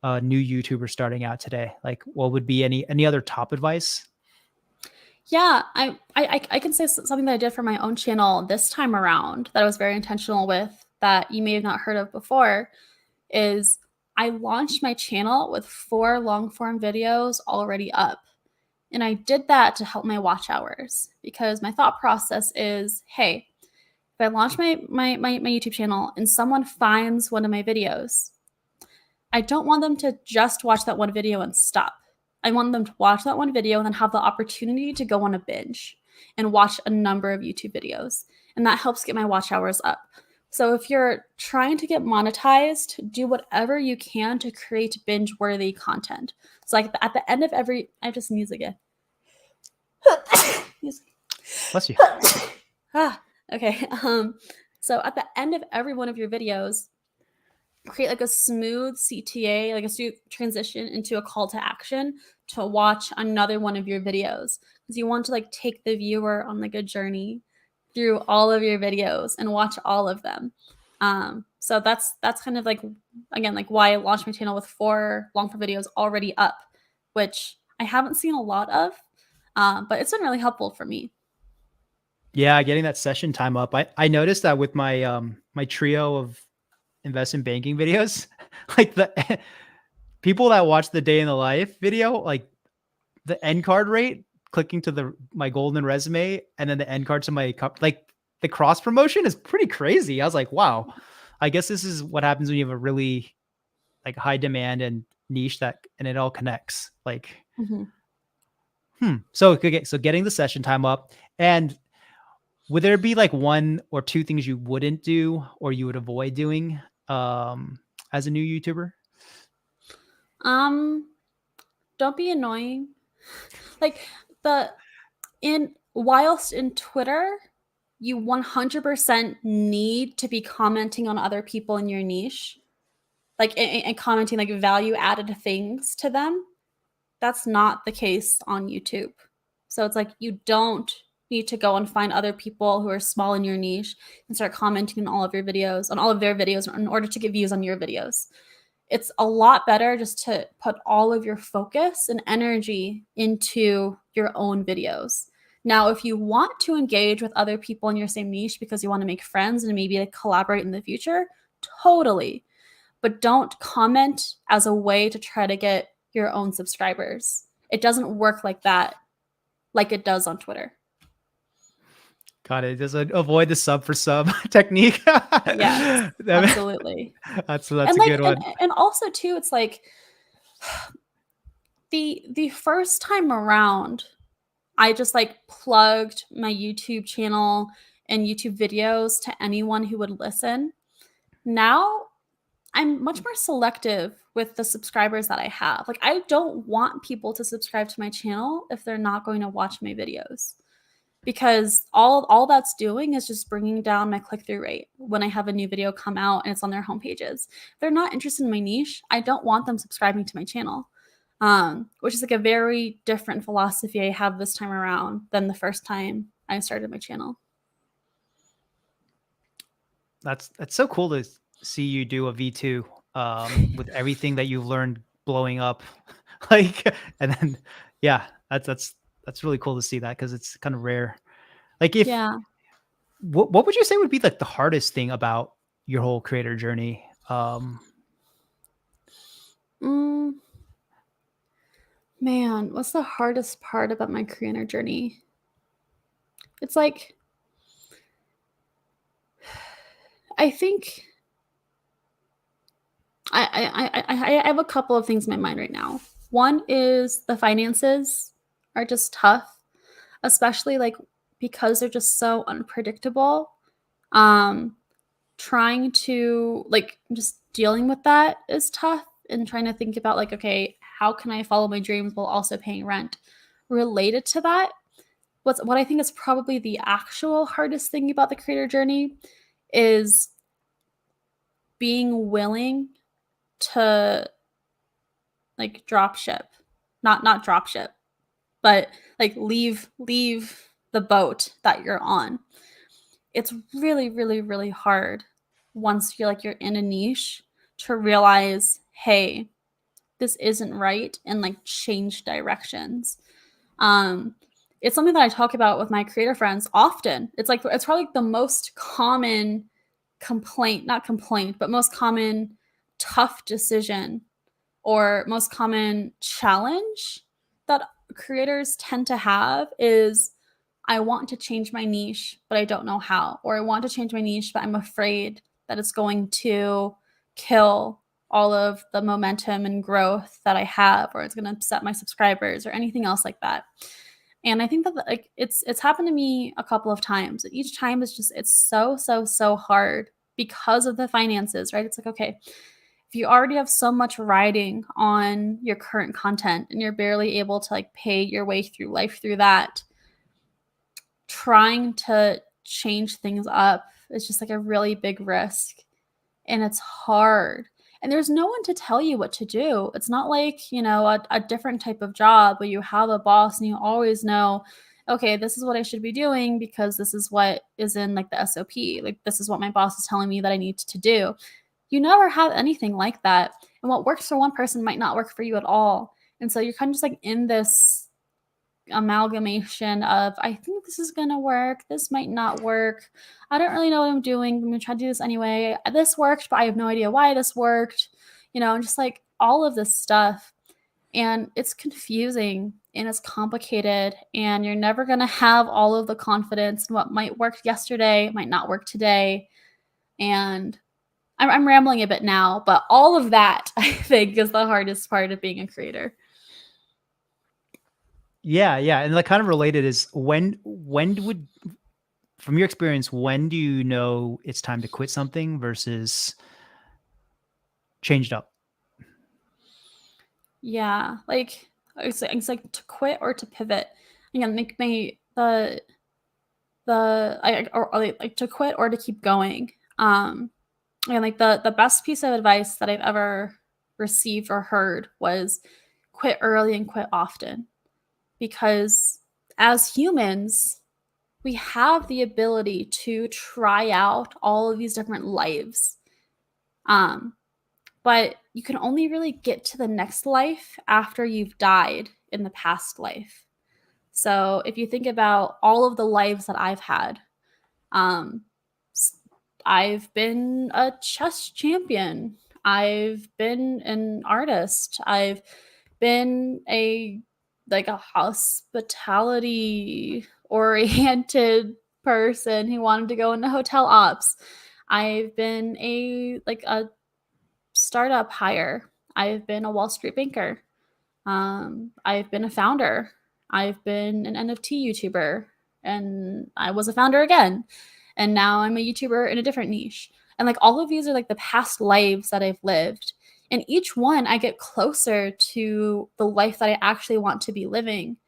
a new YouTuber starting out today? Like, what would be any other top advice? Yeah, I can say something that I did for my own channel this time around that I was very intentional with that you may have not heard of before is I launched my channel with 4 long form videos already up. And I did that to help my watch hours because my thought process is, hey, if I launch my YouTube channel and someone finds one of my videos, I don't want them to just watch that one video and stop. I want them to watch that one video and then have the opportunity to go on a binge and watch a number of YouTube videos. And that helps get my watch hours up. So if you're trying to get monetized, do whatever you can to create binge-worthy content. So like at the end of every, I just sneeze again. Bless you. Okay. So at the end of every one of your videos, create like a smooth CTA, like a smooth transition into a call to action to watch another one of your videos because you want to like take the viewer on like a journey through all of your videos and watch all of them. So that's kind of like again like why I launched my channel with 4 long form videos already up, which I haven't seen a lot of, but it's been really helpful for me. Yeah, getting that session time up. I noticed that with my trio of investment banking videos, like the people that watch the day in the life video, like the end card rate, clicking to my golden resume, and then the end card to my like the cross promotion is pretty crazy. I was like, wow, I guess this is what happens when you have a really like high demand and niche and it all connects. Like, Mm-hmm. So okay, so getting the session time up, and would there be like 1 or 2 things you wouldn't do or you would avoid doing as a new YouTuber? Don't be annoying. Like the in whilst in Twitter, you 100% need to be commenting on other people in your niche, like and commenting like value added things to them. That's not the case on YouTube. So it's like you don't need to go and find other people who are small in your niche and start commenting on all of your videos, on all of their videos in order to get views on your videos. It's a lot better just to put all of your focus and energy into your own videos. Now, if you want to engage with other people in your same niche because you want to make friends and maybe like collaborate in the future, totally. But don't comment as a way to try to get your own subscribers. It doesn't work like that, like it does on Twitter. Got it. Just avoid the sub for sub technique. Yes, absolutely. That's And a like good one. and also too, it's like the first time around, I just like plugged my YouTube channel and YouTube videos to anyone who would listen. Now I'm much more selective with the subscribers that I have. Like I don't want people to subscribe to my channel if they're not going to watch my videos. because all that's doing is just bringing down my click-through rate when I have a new video come out and it's on their homepages. If they're not interested in my niche, I don't want them subscribing to my channel. Which is like a very different philosophy I have this time around than the first time I started my channel. That's so cool to see you do a V2 with everything that you've learned blowing up. Like, and then yeah, that's really cool to see that because it's kind of rare. Like if Yeah. what would you say would be like the hardest thing about your whole creator journey? Mm, man, what's the hardest part about my creator journey? It's like, I think I have a couple of things in my mind right now. One is the finances are just tough, especially like because they're just so unpredictable. Um, Trying to like just dealing with that is tough, and trying to think about like, okay, how can I follow my dreams while also paying rent? Related to that, what I think is probably the actual hardest thing about the creator journey is being willing to like drop ship. Not drop ship, but like leave the boat that you're on. It's really, really, really hard once you're in a niche to realize, hey, this isn't right, and like change directions. Um, it's something that I talk about with my creator friends often. It's probably the most common complaint, not complaint, but most common tough decision or most common challenge that creators tend to have is, I want to change my niche, but I don't know how. Or I want to change my niche, but I'm afraid that it's going to kill all of the momentum and growth that I have, or it's going to upset my subscribers or anything else like that. And I think that like it's happened to me a couple of times. Each time it's so hard because of the finances, right? It's like, okay, if you already have so much riding on your current content and you're barely able to like pay your way through life through that, trying to change things up is just like a really big risk, and it's hard. And there's no one to tell you what to do. It's not like, a different type of job where you have a boss and you always know, okay, this is what I should be doing because this is what is in like the SOP. Like, this is what my boss is telling me that I need to do. You never have anything like that. And what works for one person might not work for you at all. And so you're kind of just like in this amalgamation of, I think this is gonna work, this might not work, I don't really know what I'm doing, I'm gonna try to do this anyway, this worked but I have no idea why this worked, and just like all of this stuff. And it's confusing and it's complicated, and you're never gonna have all of the confidence in what might work yesterday might not work today. And I'm rambling a bit now, but all of that I think is the hardest part of being a creator. Yeah, yeah, and like kind of related is when would from your experience, when do you know it's time to quit something versus change it up? Yeah, like it's like to quit or to pivot. Again, like the I or like to quit or to keep going. And like the best piece of advice that I've ever received or heard was quit early and quit often, because as humans, we have the ability to try out all of these different lives. Um, but you can only really get to the next life after you've died in the past life. So if you think about all of the lives that I've had, um, I've been a chess champion. I've been an artist. I've been a hospitality oriented person who wanted to go into hotel ops. I've been a startup hire. I've been a Wall Street banker. I've been a founder. I've been an NFT YouTuber, and I was a founder again. And now I'm a YouTuber in a different niche. And like all of these are like the past lives that I've lived. And each one I get closer to the life that I actually want to be living.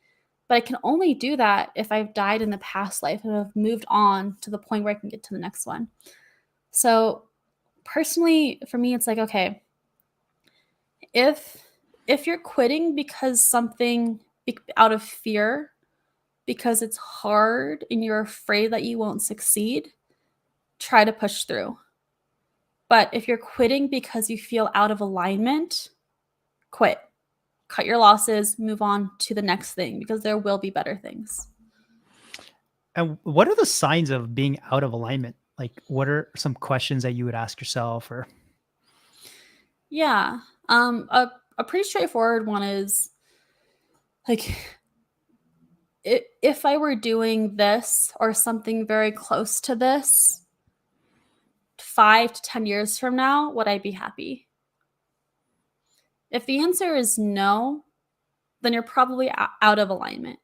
But I can only do that if I've died in the past life and have moved on to the point where I can get to the next one. So personally, for me, it's like, okay, if you're quitting because something out of fear, because it's hard and you're afraid that you won't succeed, try to push through. But if you're quitting because you feel out of alignment, quit. Cut your losses, move on to the next thing, because there will be better things. And what are the signs of being out of alignment? Like, what are some questions that you would ask yourself? Or Yeah. A pretty straightforward one is like, if I were doing this or something very close to this 5 to 10 years from now, would I be happy? If the answer is no, then you're probably out of alignment.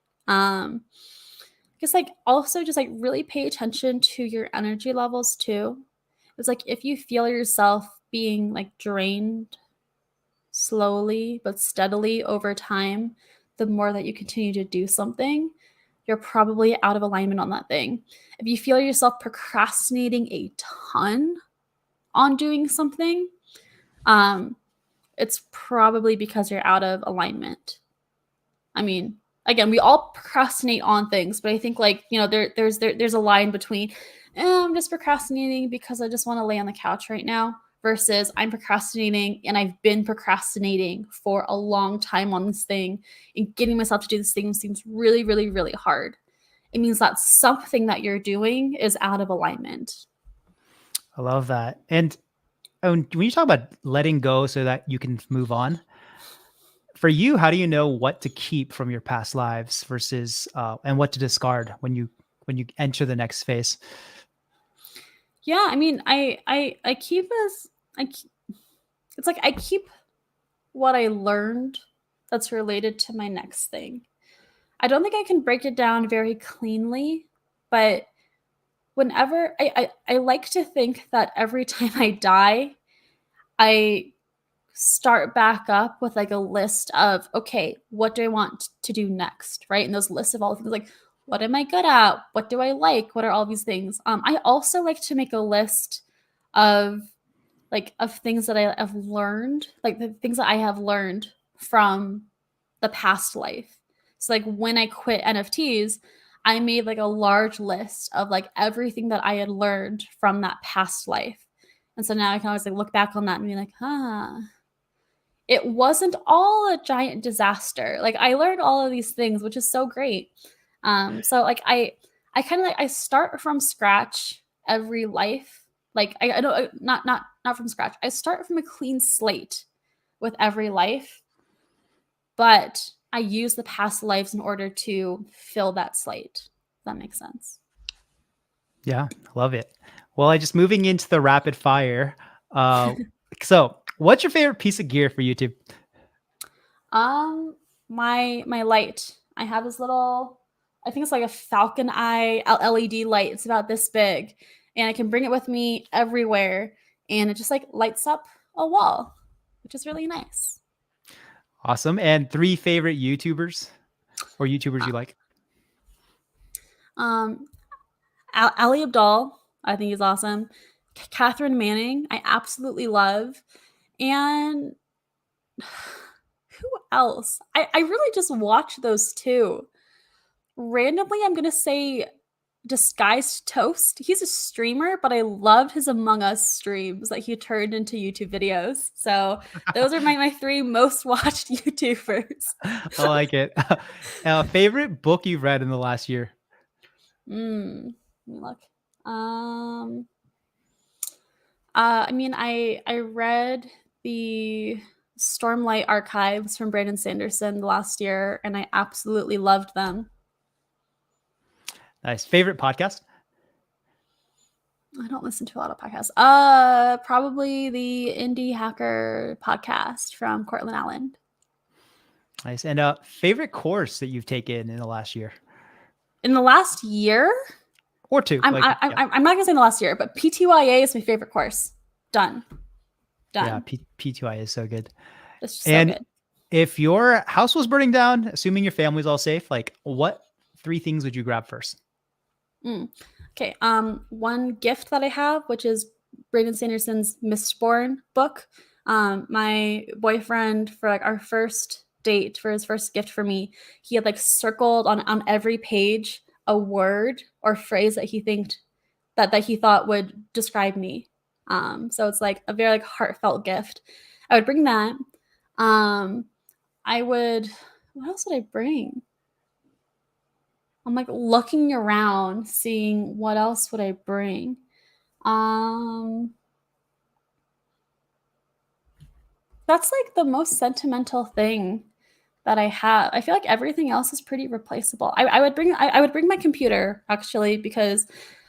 Just like also just like really pay attention to your energy levels too. It's like if you feel yourself being like drained slowly but steadily over time, the more that you continue to do something, you're probably out of alignment on that thing. If you feel yourself procrastinating a ton on doing something, it's probably because you're out of alignment. I mean, again, we all procrastinate on things, but I think like, you know, there's a line between I'm just procrastinating because I just want to lay on the couch right now versus I'm procrastinating and I've been procrastinating for a long time on this thing, and getting myself to do this thing seems really, really, really hard. It means that something that you're doing is out of alignment. I love that. And when you talk about letting go so that you can move on, for you, how do you know what to keep from your past lives versus and what to discard when you enter the next phase? Yeah, I mean, I keep as it's like I keep what I learned that's related to my next thing. I don't think I can break it down very cleanly, but whenever I like to think that every time I die, I start back up with like a list of, okay, what do I want to do next? Right. And those lists of all the things like, what am I good at? What do I like? What are all these things? I also like to make a list of of things that I have learned, like the things that I have learned from the past life. So like when I quit NFTs, I made like a large list of like everything that I had learned from that past life. And so now I can always like look back on that and be like, it wasn't all a giant disaster. Like I learned all of these things, which is so great. So like I kind of like I start from scratch every life. Like I don't not from scratch. I start from a clean slate with every life, but I use the past lives in order to fill that slate. If that makes sense. Yeah, love it. Well, I just moving into the rapid fire. Uh, so, what's your favorite piece of gear for YouTube? My light. I have this little, I think it's like a Falcon Eye LED light. It's about this big, and I can bring it with me everywhere, and it just like lights up a wall, which is really nice. Awesome. And 3 favorite YouTubers or YouTubers you like? Um, Ali Abdal, I think is awesome. Catherine Manning, I absolutely love, and who else? I really just watch those two. Randomly, I'm gonna say Disguised Toast. He's a streamer, but I loved his Among Us streams that he turned into YouTube videos. So those are my 3 most watched YouTubers. I like it. Favorite book you've read in the last year? Let me look. I mean, I read the Stormlight Archives from Brandon Sanderson last year, and I absolutely loved them. Nice. Favorite podcast? I don't listen to a lot of podcasts. Probably the Indie Hacker podcast from Cortland Allen. Nice. And favorite course that you've taken in the last year? In the last year? Or 2. I'm not gonna say in the last year, but PTYA is my favorite course. Done. Yeah, P2I is so good. It's just and so good. If your house was burning down, assuming your family's all safe, like what three things would you grab first? Mm. Okay. One gift that I have, which is Brandon Sanderson's Mistborn book. My boyfriend, for like our first date, for his first gift for me, he had like circled on every page a word or phrase that he thought would describe me. So it's like a very like heartfelt gift. I would bring that. Um, I would. What else would I bring? I'm like looking around, seeing what else would I bring. Um, that's like the most sentimental thing that I have. I feel like everything else is pretty replaceable. I would bring my computer actually because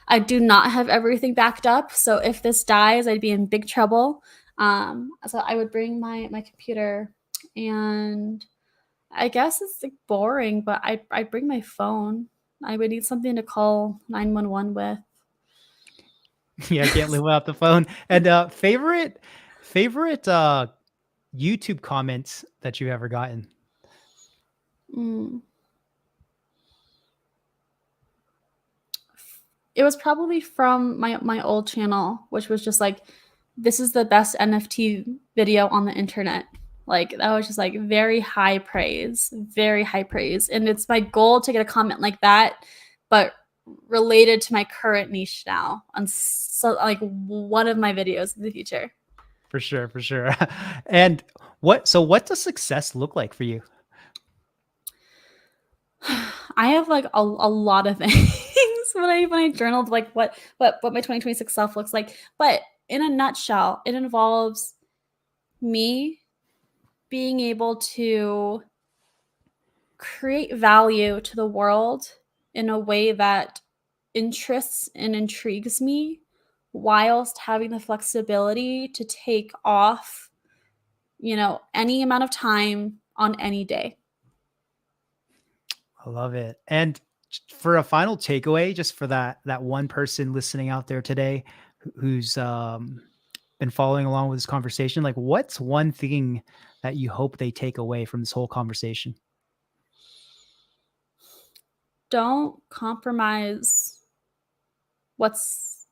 I do not have everything backed up. So if this dies, I'd be in big trouble. So I would bring my computer, and I guess it's like boring, but I'd bring my phone. I would need something to call 911 with. Yeah, I can't live without the phone. And favorite YouTube comments that you've ever gotten? Mm. It was probably from my old channel, which was just like, this is the best NFT video on the internet. Like that was just like very high praise, very high praise. And it's my goal to get a comment like that, but related to my current niche now on so like one of my videos in the future. For sure, for sure. And what does success look like for you? I have like a lot of things when I journaled like what my 2026 self looks like. But in a nutshell, it involves me being able to create value to the world in a way that interests and intrigues me whilst having the flexibility to take off, any amount of time on any day. I love it. And for a final takeaway, just for that one person listening out there today who's been following along with this conversation, like what's one thing that you hope they take away from this whole conversation? Don't compromise what's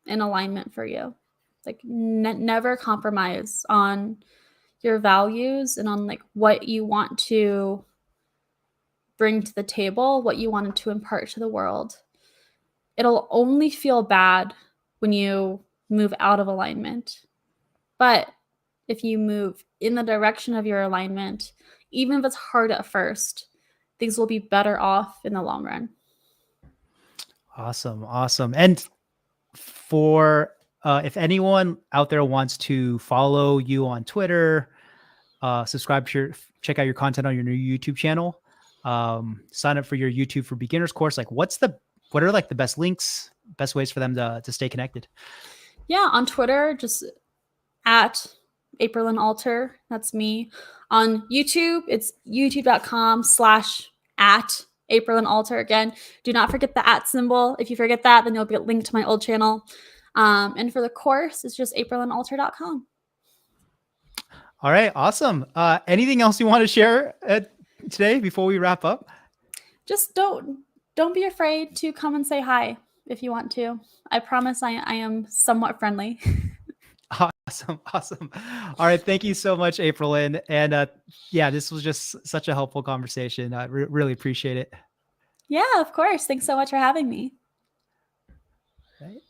in alignment for you. Like never compromise on your values and on like what you want to bring to the table, what you wanted to impart to the world. It'll only feel bad when you move out of alignment. But if you move in the direction of your alignment, even if it's hard at first, things will be better off in the long run. Awesome, awesome. And for if anyone out there wants to follow you on Twitter, subscribe to check out your content on your new YouTube channel, sign up for your YouTube for Beginners course. Like, what are like the best links, best ways for them to stay connected? Yeah, on Twitter, just at Aprilynne Alter. That's me. On YouTube, it's youtube.com/at Aprilynne Alter. Again, do not forget the at symbol. If you forget that, then you'll get linked to my old channel. And for the course, it's just aprilynnealter.com. All right, awesome. Anything else you want to share today before we wrap up? Just don't be afraid to come and say hi if you want to. I promise I am somewhat friendly. Awesome. Awesome. All right. Thank you so much, Aprilynne. And yeah, this was just such a helpful conversation. I really appreciate it. Yeah, of course. Thanks so much for having me. Right.